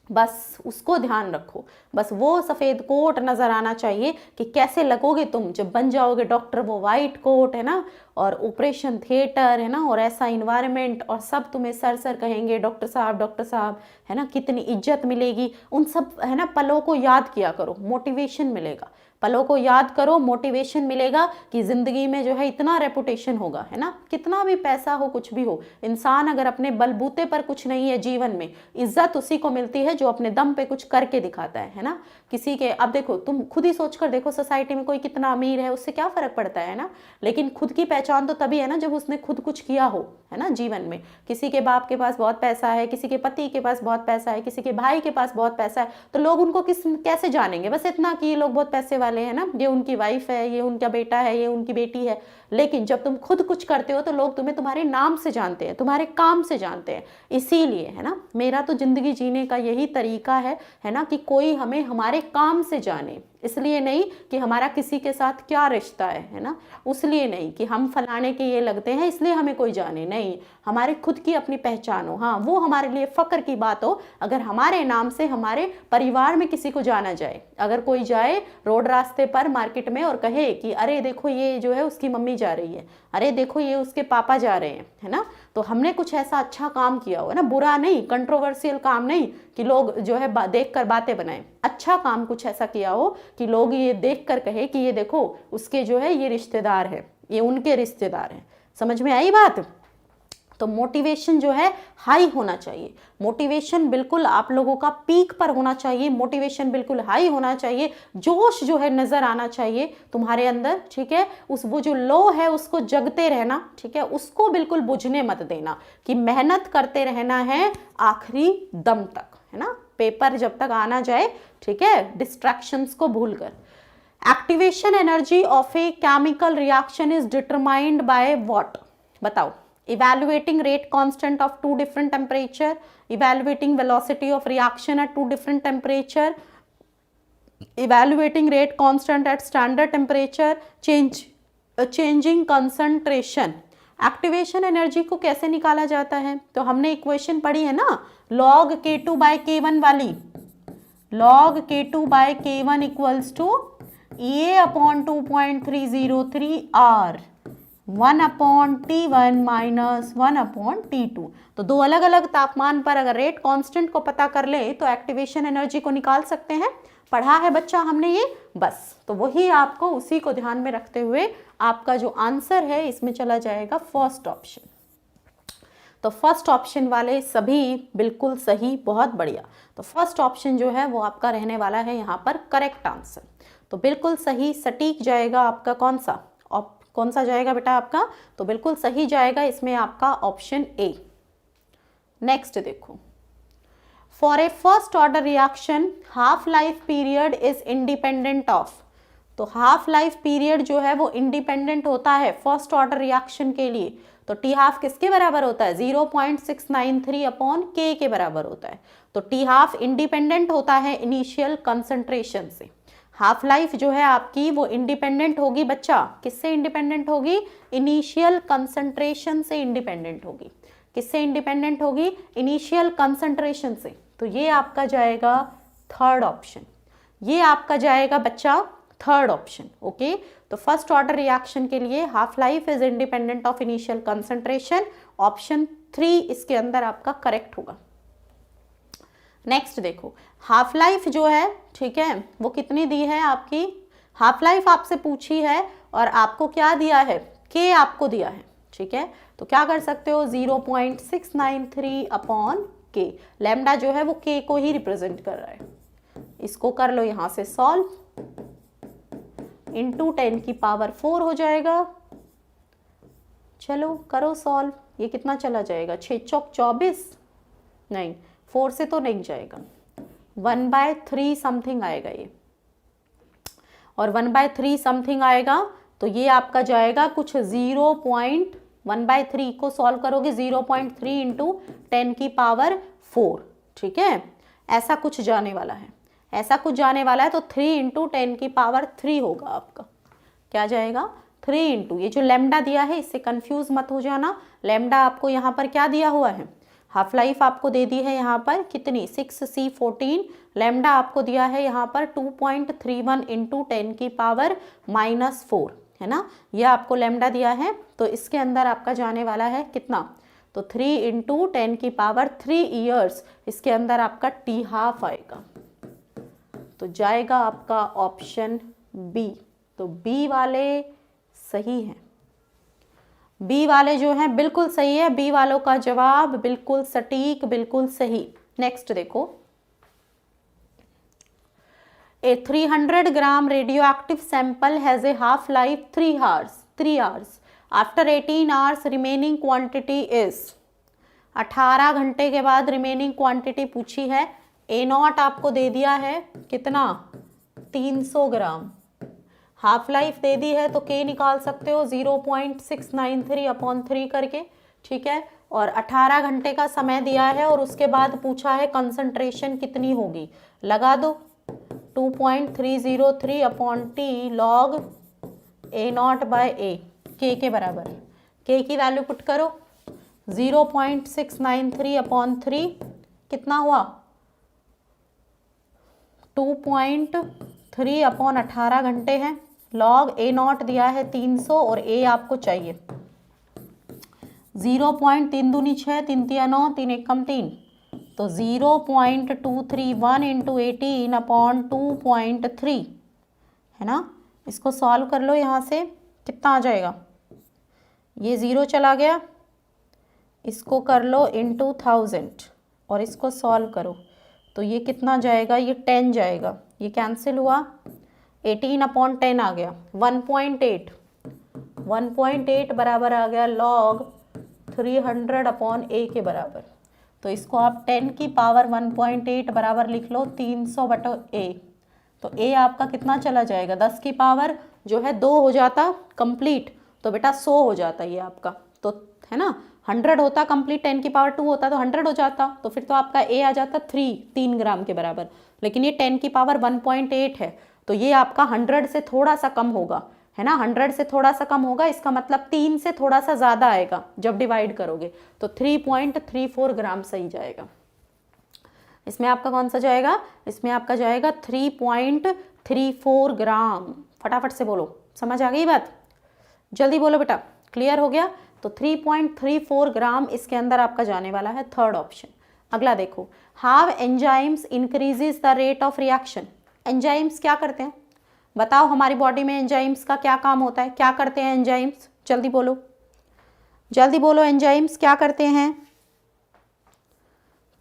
बस उसको ध्यान रखो, बस वो सफ़ेद कोट नज़र आना चाहिए कि कैसे लगोगे तुम जब बन जाओगे डॉक्टर, वो वाइट कोट, है ना, और ऑपरेशन थिएटर, है ना, और ऐसा इन्वायरमेंट, और सब तुम्हें सर सर कहेंगे डॉक्टर साहब, है ना, कितनी इज्जत मिलेगी। उन सब, है ना, पलों को याद किया करो, मोटिवेशन मिलेगा। पलों को याद करो, मोटिवेशन मिलेगा कि ज़िंदगी में जो है इतना रेपुटेशन होगा, है ना, कितना भी पैसा हो, कुछ भी हो, इंसान अगर अपने बलबूते पर कुछ नहीं है जीवन में, इज्जत उसी को मिलती है जो अपने दम पे कुछ करके दिखाता है ना। किसी के, अब देखो तुम खुद ही सोच कर देखो, सोसाइटी में कोई कितना अमीर है, उससे क्या फ़र्क पड़ता है ना, लेकिन खुद की पहचान तो तभी है ना जब उसने खुद कुछ किया हो, है ना, जीवन में। किसी के बाप के पास बहुत पैसा है, किसी के पति के पास बहुत पैसा है, किसी के भाई के पास बहुत पैसा है, तो लोग उनको कैसे जानेंगे? बस इतना कि ये लोग बहुत पैसे वाले हैं ना, ये उनकी वाइफ है, ये उनका बेटा है, ये उनकी बेटी है। लेकिन जब तुम खुद कुछ करते हो तो लोग तुम्हें तुम्हारे नाम से जानते हैं, तुम्हारे काम से जानते हैं। इसीलिए, है ना, मेरा तो जिंदगी जीने का यही तरीका है ना, कि कोई हमें हमारे काम से जाने, इसलिए नहीं कि हमारा किसी के साथ क्या रिश्ता है ना, उसलिए नहीं कि हम फलाने के ये लगते हैं इसलिए हमें कोई जाने, नहीं, हमारे खुद की अपनी पहचान हो। हाँ, वो हमारे लिए फ़ख्र की बात हो अगर हमारे नाम से हमारे परिवार में किसी को जाना जाए। अगर कोई जाए रोड रास्ते पर, मार्केट में, और कहे कि अरे देखो ये जो है उसकी मम्मी जा रही है, अरे देखो ये उसके पापा जा रहे हैं, है ना, तो हमने कुछ ऐसा अच्छा काम किया हो, है ना, बुरा नहीं, कंट्रोवर्शियल काम नहीं कि लोग जो है देख कर बातें बनाएं, अच्छा काम कुछ ऐसा किया हो कि लोग ये देख कर कहे कि ये देखो उसके जो है ये रिश्तेदार है, ये उनके रिश्तेदार हैं। समझ में आई बात? तो मोटिवेशन जो है हाई होना चाहिए, मोटिवेशन बिल्कुल आप लोगों का पीक पर होना चाहिए, मोटिवेशन बिल्कुल हाई होना चाहिए, जोश जो है नज़र आना चाहिए तुम्हारे अंदर, ठीक है। वो जो लो है उसको जगते रहना, ठीक है, उसको बिल्कुल बुझने मत देना, कि मेहनत करते रहना है आखिरी दम तक, है ना, पेपर जब तक आना जाए, ठीक है, डिस्ट्रैक्शंस को भूल कर। Activation energy of a chemical reaction is determined by what? बताओ। Evaluating rate constant of two different temperature, evaluating velocity of reaction at two different temperature, evaluating rate constant at standard temperature, changing concentration। Activation energy को कैसे निकाला जाता है? तो हमने equation पढ़ी है ना, log K2 by K1 वाली, log K2 by K1 equals to EA upon 2.303 R 1/T1 minus 1/T2। तो दो अलग अलग तापमान पर अगर रेट कांस्टेंट को पता कर ले तो एक्टिवेशन एनर्जी को निकाल सकते हैं। पढ़ा है बच्चा हमने ये, बस। तो वही आपको उसी को ध्यान में रखते हुए आपका जो आंसर है इसमें चला जाएगा फर्स्ट ऑप्शन। तो फर्स्ट ऑप्शन वाले सभी बिल्कुल सही, बहुत बढ़िया। तो फर्स्ट ऑप्शन जो है वो आपका रहने वाला है यहाँ पर करेक्ट आंसर। तो बिल्कुल सही सटीक जाएगा आपका कौन सा जाएगा बेटा आपका? तो बिल्कुल सही जाएगा इसमें आपका ऑप्शन ए। नेक्स्ट देखो, for a first order reaction half life period is independent of. तो हाफ लाइफ पीरियड जो है वो इंडिपेंडेंट होता है फर्स्ट ऑर्डर रिएक्शन के लिए। तो टी हाफ किसके बराबर होता है? 0.693 अपॉन के बराबर होता है। तो टी हाफ इंडिपेंडेंट होता है इनिशियल कंसंट्रेशन से। हाफ लाइफ जो है आपकी वो इंडिपेंडेंट होगी बच्चा, किससे इंडिपेंडेंट होगी? इनिशियल कंसंट्रेशन से इंडिपेंडेंट होगी। किससे इंडिपेंडेंट होगी? इनिशियल कंसंट्रेशन से। तो ये आपका जाएगा थर्ड ऑप्शन, ये आपका जाएगा बच्चा थर्ड ऑप्शन। ओके, तो फर्स्ट ऑर्डर रिएक्शन के लिए half life is independent of initial concentration, option 3 इसके अंदर आपका करेक्ट होगा। नेक्स्ट देखो, हाफ लाइफ जो है, ठीक है, वो कितनी दी है आपकी? हाफ लाइफ आपसे पूछी है और आपको क्या दिया है? के आपको दिया है, ठीक है। तो क्या कर सकते हो? 0.693 अपॉन के। लैम्डा जो है वो के को ही रिप्रेजेंट कर रहा है। इसको कर लो यहाँ से सॉल्व, इंटू 10 की पावर 4 हो जाएगा। चलो करो सॉल्व। ये कितना चला जाएगा? 6 चौक 24, नहीं 4 से तो नहीं जाएगा, 1/3 समथिंग आएगा ये, और 1/3 समथिंग आएगा। तो ये आपका जाएगा कुछ 0.1/3 को सॉल्व करोगे 0.3 इंटू 10 की पावर 4, ठीक है। ऐसा कुछ जाने वाला है, ऐसा कुछ जाने वाला है। तो 3 इंटू 10 की पावर 3 होगा आपका, क्या जाएगा? 3 इंटू ये जो लैम्डा दिया है इससे कंफ्यूज मत हो जाना, लैम्डा आपको यहाँ पर क्या दिया हुआ है, हाफ लाइफ आपको दे दी है यहाँ पर कितनी 6C14, लैम्डा आपको दिया है यहाँ पर 2.31 इंटू 10 की पावर -4 है ना, ये आपको लैम्डा दिया है। तो इसके अंदर आपका जाने वाला है कितना, तो 3 इंटू 10 की पावर 3 ईयर्स, इसके अंदर आपका टी हाफ आएगा, तो जाएगा आपका ऑप्शन बी। तो बी वाले सही हैं, बी वाले जो हैं बिल्कुल सही है, बी वालों का जवाब बिल्कुल सटीक, बिल्कुल सही। नेक्स्ट देखो, a 300 gram radioactive sample has a half life 3 hours after 18 hours remaining quantity is, 18 घंटे के बाद रिमेनिंग क्वांटिटी पूछी है, ए नॉट आपको दे दिया है कितना 300 ग्राम, हाफ लाइफ दे दी है तो के निकाल सकते हो 0.693/3 करके, ठीक है, और 18 घंटे का समय दिया है और उसके बाद पूछा है कंसंट्रेशन कितनी होगी, लगा दो 2.303/T log A naught by A, K बराबर, के की वैल्यू पुट करो 0.693/3 कितना हुआ 2.3/18 घंटे है, लॉग ए नॉट दिया है 300 और ए आपको चाहिए 0.3 दूनी 6, 3 तिया 9, 3 एकम 3, तो 0.231 इंटू 18/2.3 है ना। इसको सॉल्व कर लो, यहाँ से कितना आ जाएगा, ये 0 चला गया, इसको कर लो इंटू 1000 और इसको सॉल्व करो तो ये कितना जाएगा, ये 10 जाएगा, ये कैंसिल हुआ, 18/10 आ गया, 1.8 बराबर आ गया लॉग 300/a के बराबर। तो इसको आप 10 की पावर 1.8 बराबर लिख लो 300/a, तो a आपका कितना चला जाएगा, 10 की पावर जो है 2 हो जाता कंप्लीट, तो बेटा 100 हो जाता ये आपका, तो है ना 100 होता कंप्लीट, 10 की पावर 2 होता तो 100 हो जाता, तो फिर तो आपका a आ जाता 3 ग्राम के बराबर, लेकिन ये 10 की पावर 1.8 है, तो ये आपका 100 से थोड़ा सा कम होगा, है ना, 100 से थोड़ा सा कम होगा, इसका मतलब 3 से थोड़ा सा ज़्यादा आएगा जब डिवाइड करोगे, तो 3.34 ग्राम सही जाएगा। इसमें आपका कौन सा जाएगा, इसमें आपका जाएगा 3.34 ग्राम। फटाफट से बोलो, समझ आ गई बात, जल्दी बोलो बेटा, क्लियर हो गया। तो 3.34 ग्राम इसके अंदर आपका जाने वाला है, थर्ड ऑप्शन। अगला देखो, how enzymes increases the rate of reaction. Enzymes क्या करते हैं, बताओ हमारी बॉडी में एंजाइम्स का क्या काम होता है, क्या करते हैं एंजाइम्स, जल्दी बोलो, जल्दी बोलो, एंजाइम्स क्या करते हैं,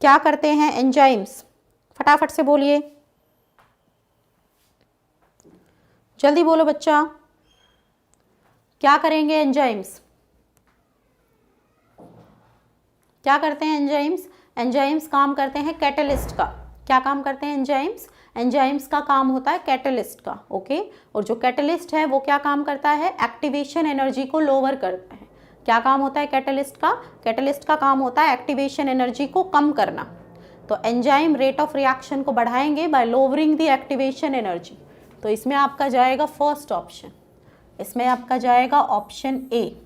क्या करते हैं एंजाइम्स, फटाफट से बोलिए, जल्दी बोलो बच्चा, क्या करेंगे एंजाइम्स, क्या करते हैं एंजाइम्स, एंजाइम्स काम करते हैं कैटलिस्ट का, क्या काम करते हैं एंजाइम्स, एंजाइम्स का काम होता है कैटलिस्ट का, ओके, और जो कैटलिस्ट है वो क्या काम करता है, एक्टिवेशन एनर्जी को लोअर करता है। क्या काम होता है कैटलिस्ट का, कैटलिस्ट का काम होता है एक्टिवेशन एनर्जी को कम करना, तो एंजाइम रेट ऑफ रिएक्शन को बढ़ाएंगे bye lowering the activation energy, तो इसमें आपका जाएगा फर्स्ट ऑप्शन, इसमें आपका जाएगा ऑप्शन ए,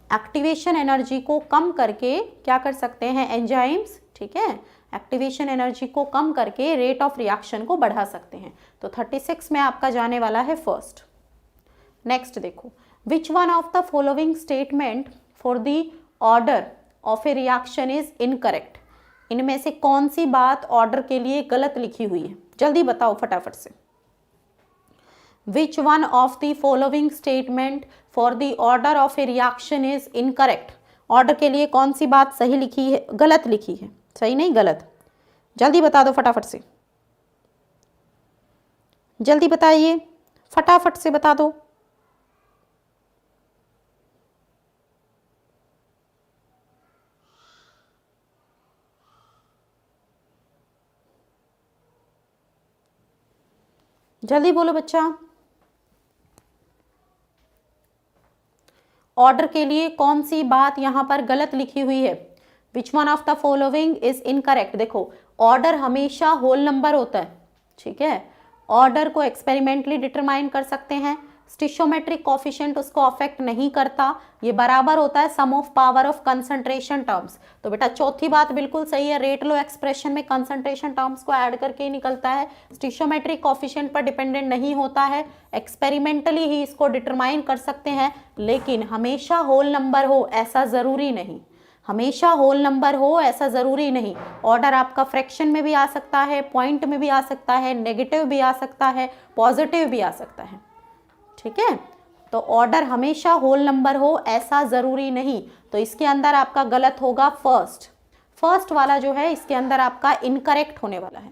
एक्टिवेशन एनर्जी को कम करके क्या कर सकते हैं एंजाइम्स, ठीक है, एक्टिवेशन एनर्जी को कम करके रेट ऑफ रिएक्शन को बढ़ा सकते हैं, तो 36 में आपका जाने वाला है फर्स्ट। नेक्स्ट देखो, विच one of the following statement for the order of A reaction is incorrect, इनमें से कौन सी बात ऑर्डर के लिए गलत लिखी हुई है, जल्दी बताओ फटाफट से। Which one of the following statement for the order of a reaction is incorrect? Order के लिए कौन सी बात सही लिखी है, गलत लिखी है, सही नहीं गलत, जल्दी बता दो फटाफट से, जल्दी बताइए, फटाफट से बता दो। जल्दी बोलो बच्चा, ऑर्डर के लिए कौन सी बात यहाँ पर गलत लिखी हुई है, which one of the following is incorrect. देखो ऑर्डर हमेशा होल नंबर होता है, ठीक है, ऑर्डर को एक्सपेरिमेंटली डिटरमाइन कर सकते हैं, स्टिशियोमेट्रिक कोफिशिएंट उसको अफेक्ट नहीं करता, ये बराबर होता है sum of power of concentration terms. तो बेटा चौथी बात बिल्कुल सही है, रेट लो एक्सप्रेशन में कंसंट्रेशन टर्म्स को ऐड करके ही निकलता है, स्टिशियोमेट्रिक कोफिशिएंट पर डिपेंडेंट नहीं होता है। एक्सपेरिमेंटली ही इसको डिटरमाइन कर सकते हैं, लेकिन हमेशा होल नंबर हो ऐसा ज़रूरी नहीं, हमेशा होल नंबर हो ऐसा ज़रूरी नहीं। ऑर्डर आपका फ्रैक्शन में भी आ सकता है, पॉइंट में भी आ सकता है, नेगेटिव भी आ सकता है, पॉजिटिव भी आ सकता है, ठीक है। तो ऑर्डर हमेशा होल नंबर हो ऐसा ज़रूरी नहीं। तो इसके अंदर आपका गलत होगा फर्स्ट वाला जो है इसके अंदर आपका इनकरेक्ट होने वाला है,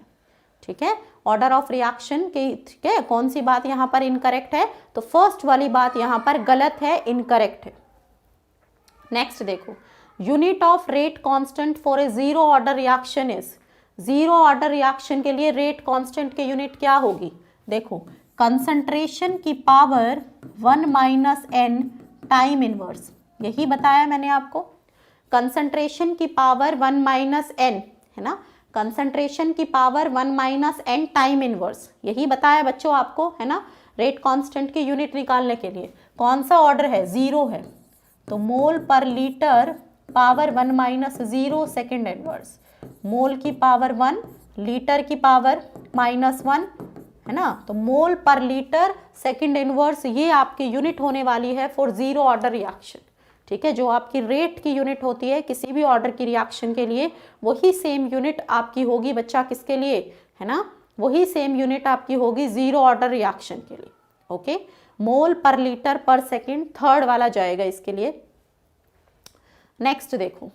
ठीक है। ऑर्डर ऑफ रिएक्शन की, ठीक है, कौन सी बात यहाँ पर इनकरेक्ट है, तो फर्स्ट वाली बात यहाँ पर गलत है, इनकरेक्ट है। नेक्स्ट देखो, unit of rate constant for a zero order reaction is, zero order reaction के लिए रेट कांस्टेंट की यूनिट क्या होगी, देखो कंसंट्रेशन की power 1 minus n time inverse, यही बताया मैंने आपको, कंसंट्रेशन की पावर 1 माइनस n है ना, कंसंट्रेशन की power 1 minus n time inverse, यही बताया बच्चों आपको, है ना। रेट कांस्टेंट की यूनिट निकालने के लिए कौन सा ऑर्डर है, जीरो है, तो मोल पर litre power 1 minus 0 second inverse, mole की पावर 1 लीटर की पावर -1, है ना। तो मोल पर लीटर सेकेंड इनवर्स ये आपकी यूनिट होने वाली है फॉर जीरो ऑर्डर रिएक्शन, ठीक है। जो आपकी रेट की यूनिट होती है किसी भी ऑर्डर की रिएक्शन के लिए, वही सेम यूनिट आपकी होगी बच्चा किसके लिए, है ना, वही सेम यूनिट आपकी होगी जीरो ऑर्डर रिएक्शन के लिए, ओके। मोल पर लीटर पर सेकेंड थर्ड वाला जाएगा इसके लिए। नेक्स्ट देखो,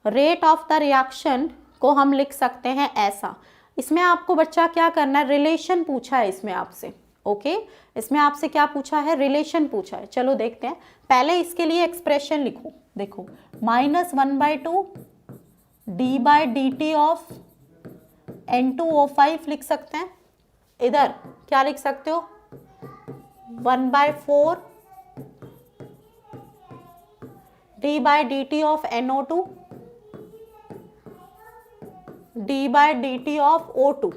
रेट ऑफ द रिएक्शन को हम लिख सकते हैं ऐसा, इसमें आपको बच्चा क्या करना है, रिलेशन पूछा है इसमें आपसे, ओके। इसमें आपसे क्या पूछा है, रिलेशन पूछा है। चलो देखते हैं, पहले इसके लिए एक्सप्रेशन लिखो, देखो -1/2 d/dt ऑफ N2O5 लिख सकते हैं, इधर क्या लिख सकते हो 1/4 d/dt of NO2 d/dt of O2,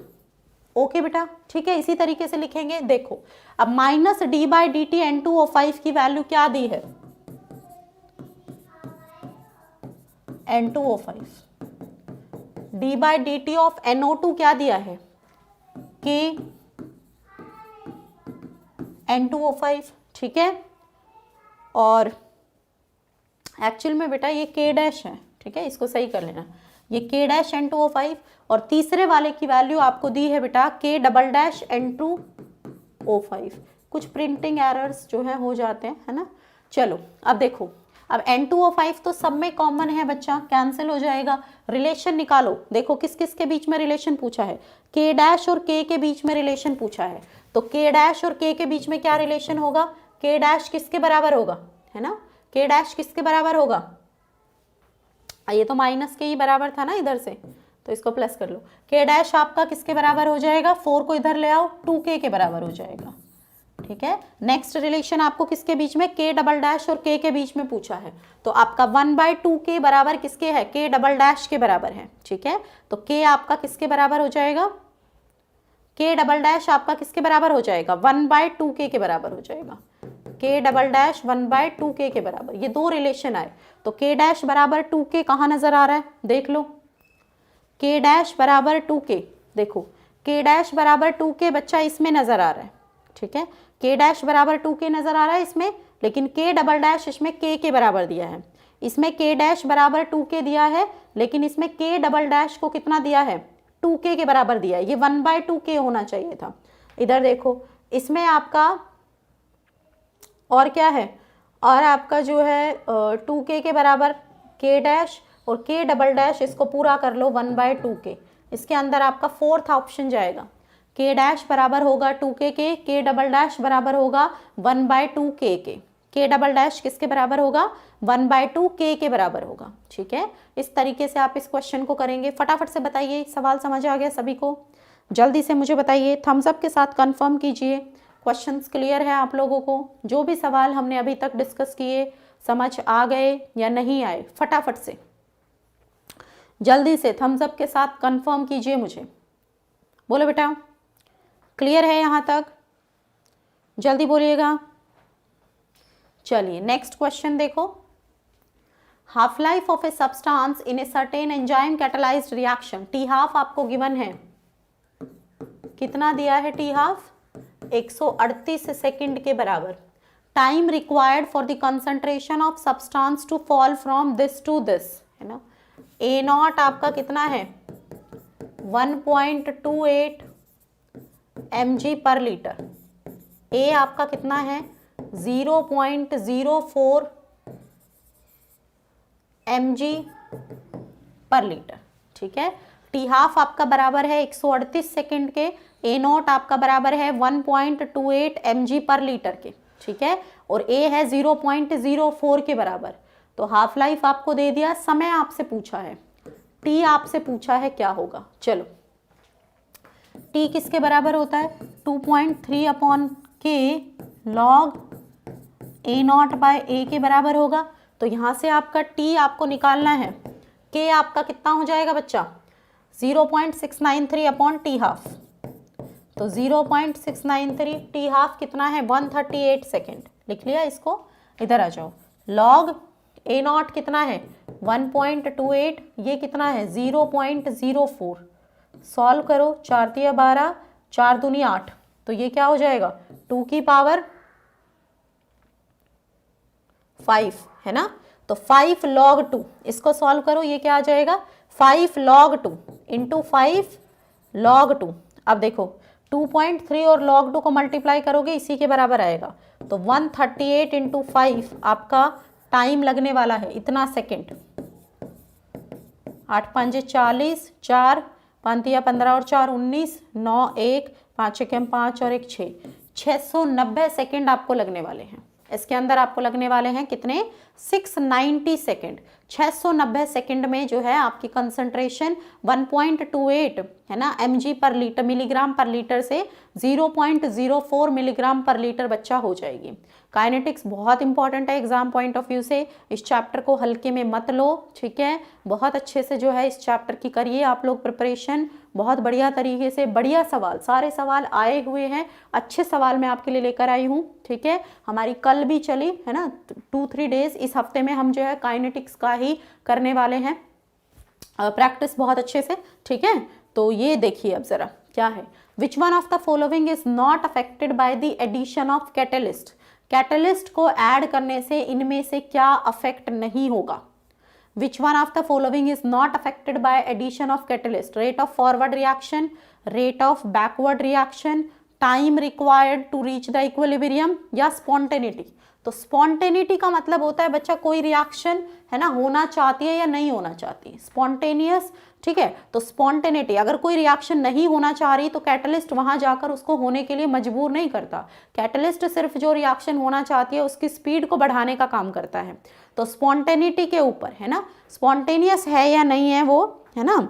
okay बेटा, ठीक है। इसी तरीके से लिखेंगे। देखो अब माइनस d/dt N2O5 की वैल्यू क्या दी है, N2O5, d/dt ऑफ NO2 क्या दिया है, K N2O5, ठीक है। और एक्चुअल में बेटा ये K डैश है, ठीक है, इसको सही कर लेना, ये K डैश N2O5, और तीसरे वाले की वैल्यू आपको दी है बेटा K डबल डैश N2O5। कुछ प्रिंटिंग एरर्स जो है हो जाते हैं, है ना। चलो अब देखो, अब N2O5 तो सब में कॉमन है बच्चा, कैंसिल हो जाएगा। रिलेशन निकालो, देखो किस किस के बीच में रिलेशन पूछा है, K डैश और K के बीच में रिलेशन पूछा है, तो K डैश और K के बीच में क्या रिलेशन होगा, K डैश किसके बराबर होगा, है ना, K डैश किसके बराबर होगा, ये तो माइनस के ही बराबर था ना इधर से, तो इसको प्लस कर लो। K डैश आपका किसके बराबर हो जाएगा, 4 को इधर ले आओ, 2K के बराबर हो जाएगा, ठीक है। नेक्स्ट रिलेशन आपको किसके बीच में, K डबल डैश और K के बीच में पूछा है, तो आपका 1/2K बराबर किसके है, K डबल डैश के बराबर है, ठीक है। तो K आपका किसके बराबर हो जाएगा, K डबल डैश आपका किसके बराबर हो जाएगा, 1/2K के बराबर हो जाएगा, K डबल डैश 1/2K के बराबर। ये दो रिलेशन आए, तो K डैश बराबर 2K कहाँ नजर आ रहा है, देख लो, K डैश बराबर 2K, देखो K डैश बराबर 2K बच्चा इसमें नजर आ रहा है, ठीक है। K डैश बराबर 2K नजर आ रहा है इसमें, लेकिन K डबल डैश इसमें K के बराबर दिया है, इसमें K डैश बराबर 2K दिया है, लेकिन इसमें K डबल डैश को कितना दिया है, 2K के बराबर दिया है, ये 1/2K होना चाहिए था। इधर देखो इसमें आपका और क्या है, और आपका जो है 2K के बराबर K डैश और K डबल डैश, इसको पूरा कर लो 1/2K, इसके अंदर आपका फोर्थ ऑप्शन जाएगा, K डैश बराबर होगा 2K के, K डबल डैश बराबर होगा 1/2K के, K डबल डैश किसके बराबर होगा, 1/2K के बराबर होगा, ठीक है। इस तरीके से आप इस क्वेश्चन को करेंगे। फटाफट से बताइए, सवाल समझ आ गया सभी को, जल्दी से मुझे बताइए, थम्स अप के साथ कंफर्म कीजिए क्वेश्चंस क्लियर है आप लोगों को, जो भी सवाल हमने अभी तक डिस्कस किए समझ आ गए या नहीं आए, फटाफट से जल्दी से थम्स अप के साथ कंफर्म कीजिए मुझे, बोलो बेटा क्लियर है यहाँ तक, जल्दी बोलिएगा। चलिए नेक्स्ट क्वेश्चन देखो, half life of a substance in a certain enzyme catalysed reaction, T half आपको गिवन है, कितना दिया है टी हाफ, 138 सेकंड के बराबर। Time required for the concentration of substance to fall from this to this, है ना, ए नॉट आपका कितना है 1.28 mg पर लीटर, ए आपका कितना है 0.04 mg पर लीटर, ठीक है। टी हाफ आपका बराबर है 138 सेकंड के, ए नॉट आपका बराबर है 1.28 mg पर लीटर के, ठीक है, और ए है 0.04 के बराबर। तो हाफ लाइफ आपको दे दिया, समय आपसे पूछा है, टी आपसे पूछा है क्या होगा। चलो टी किसके बराबर होता है 2.3 अपॉन के log A naught by A K बराबर होगा। तो यहाँ से आपका टी आपको निकालना है, के आपका कितना हो जाएगा बच्चा 0.693 अपॉन टी हाफ, तो 0.693 टी हाफ कितना है 138 सेकेंड, लिख लिया इसको, इधर आ जाओ। लॉग ए नॉट कितना है 1.28, ये कितना है 0.04, सॉल्व करो, 4 तिया 12, 4 दूनी 8, तो ये क्या हो जाएगा 2 की पावर 5, है ना। तो 5 log 2, इसको सॉल्व करो, ये क्या आ जाएगा 5 log 2 इंटू 5 log 2। अब देखो 2.3 और log 2 को मल्टीप्लाई करोगे इसी के बराबर आएगा, तो 138 इंटू 5 आपका टाइम लगने वाला है इतना सेकेंड, 8 5 40, 4 5 15 और 4 19, 9 1 5 1 5 और 1 6, 690 सेकेंड आपको लगने वाले हैं। इसके अंदर आपको लगने वाले हैं कितने 690 सेकेंड। 690 सेकेंड में जो है आपकी कंसंट्रेशन 1.28 है ना mg पर लीटर, मिलीग्राम पर लीटर से 0.04 मिलीग्राम पर लीटर बच्चा हो जाएगी। काइनेटिक्स बहुत इंपॉर्टेंट है एग्जाम पॉइंट ऑफ व्यू से, इस चैप्टर को हल्के में मत लो, ठीक है। बहुत अच्छे से जो है इस चैप्टर की करिए आप लोग प्रिपरेशन, बहुत बढ़िया तरीके से, बढ़िया सवाल, सारे सवाल आए हुए हैं, अच्छे सवाल मैं आपके लिए लेकर आई हूँ, ठीक है। हमारी कल भी चली है ना 2-3 डेज, इस हफ्ते में हम जो है काइनेटिक्स का ही करने वाले हैं प्रैक्टिस बहुत अच्छे से, ठीक है। तो ये देखिए अब जरा क्या है, which one of the following is not affected by the addition of catalyst, catalyst को ऐड करने से इनमें से क्या अफेक्ट नहीं होगा। Which one of the following is not affected by addition of catalyst, rate of forward reaction, rate of backward reaction, time required to reach the equilibrium या spontaneity. तो स्पॉन्टेनिटी का मतलब होता है बच्चा कोई रिएक्शन है ना होना चाहती है या नहीं होना चाहती, स्पॉन्टेनियस, ठीक है। तो स्पॉन्टेनिटी, अगर कोई रिएक्शन नहीं होना चाह रही तो कैटलिस्ट वहां जाकर उसको होने के लिए मजबूर नहीं करता, कैटलिस्ट सिर्फ जो रिएक्शन होना चाहती है उसकी स्पीड को बढ़ाने का काम करता है। तो स्पॉन्टेनिटी के ऊपर है ना, स्पॉन्टेनियस है या नहीं है वो, है ना,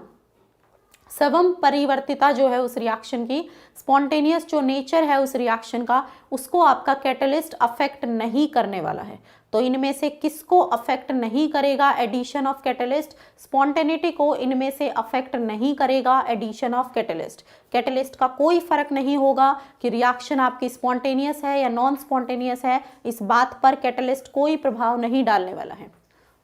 स्वयं परिवर्तिता जो है उस रिएक्शन की, स्पॉन्टेनियस जो नेचर है उस रिएक्शन का, उसको आपका कैटलिस्ट अफेक्ट नहीं करने वाला है। तो इनमें से किसको अफेक्ट नहीं करेगा एडिशन ऑफ कैटलिस्ट, स्पॉन्टेनिटी को इनमें से अफेक्ट नहीं करेगा एडिशन ऑफ कैटलिस्ट। कैटलिस्ट का कोई फर्क नहीं होगा कि रिएक्शन आपकी स्पॉन्टेनियस है या नॉन स्पॉन्टेनियस है, इस बात पर कैटलिस्ट कोई प्रभाव नहीं डालने वाला है।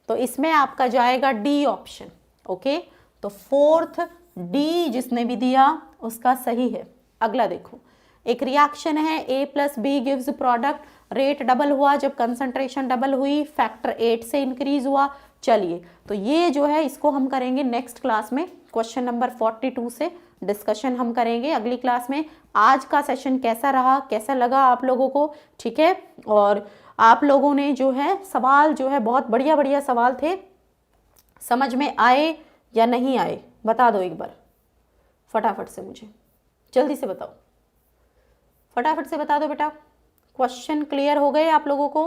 तो इसमें आपका जाएगा डी ऑप्शन, ओके। तो 4th डी जिसने भी दिया उसका सही है। अगला देखो, एक रिएक्शन है A + B gives product, rate double हुआ जब कंसंट्रेशन डबल हुई, फैक्टर 8 से इंक्रीज हुआ। चलिए तो ये जो है इसको हम करेंगे नेक्स्ट क्लास में, क्वेश्चन नंबर 42 से डिस्कशन हम करेंगे अगली क्लास में। आज का सेशन कैसा रहा, कैसा लगा आप लोगों को, ठीक है। और आप लोगों ने जो है सवाल जो है बहुत बढ़िया बढ़िया सवाल थे, समझ में आए या नहीं आए बता दो एक बार फटाफट से, मुझे जल्दी से बताओ, फटाफट से बता दो बेटा। क्वेश्चन क्लियर हो गए आप लोगों को?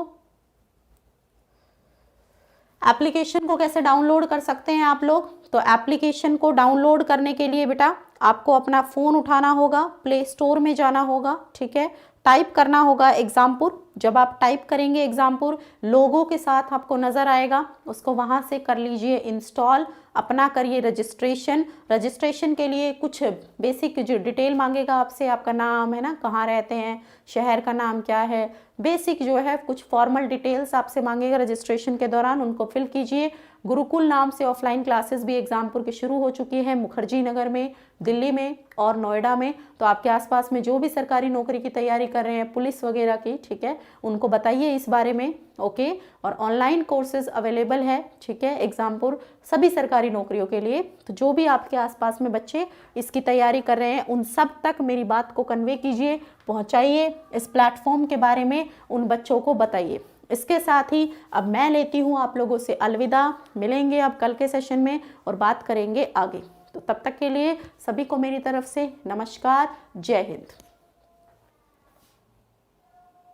एप्लीकेशन को कैसे डाउनलोड कर सकते हैं आप लोग? तो एप्लीकेशन को डाउनलोड करने के लिए बेटा आपको अपना फ़ोन उठाना होगा, प्ले स्टोर में जाना होगा, ठीक है, टाइप करना होगा एग्जामपुर, जब आप टाइप करेंगे एग्जाम्पुल लोगों के साथ आपको नज़र आएगा, उसको वहाँ से कर लीजिए इंस्टॉल, अपना करिए रजिस्ट्रेशन। रजिस्ट्रेशन के लिए कुछ बेसिक जो डिटेल मांगेगा आपसे, आपका नाम है ना, कहाँ रहते हैं, शहर का नाम क्या है, बेसिक जो है कुछ फॉर्मल डिटेल्स आपसे मांगेगा रजिस्ट्रेशन के दौरान, उनको फिल कीजिए। गुरुकुल नाम से ऑफलाइन क्लासेस भी एग्जामपुर की शुरू हो चुकी हैं मुखर्जी नगर में, दिल्ली में और नोएडा में। तो आपके आसपास में जो भी सरकारी नौकरी की तैयारी कर रहे हैं, पुलिस वगैरह की, ठीक है, उनको बताइए इस बारे में। ओके, और ऑनलाइन कोर्सेज अवेलेबल है, ठीक है, एग्जामपुर सभी सरकारी नौकरियों के लिए। तो जो भी आपके आसपास में बच्चे इसकी तैयारी कर रहे हैं, उन सब तक मेरी बात को कन्वे कीजिए, पहुंचाइए, इस प्लेटफॉर्म के बारे में उन बच्चों को बताइए। इसके साथ ही अब मैं लेती हूँ आप लोगों से अलविदा, मिलेंगे अब कल के सेशन में और बात करेंगे आगे। तो तब तक के लिए सभी को मेरी तरफ से नमस्कार, जय हिंद।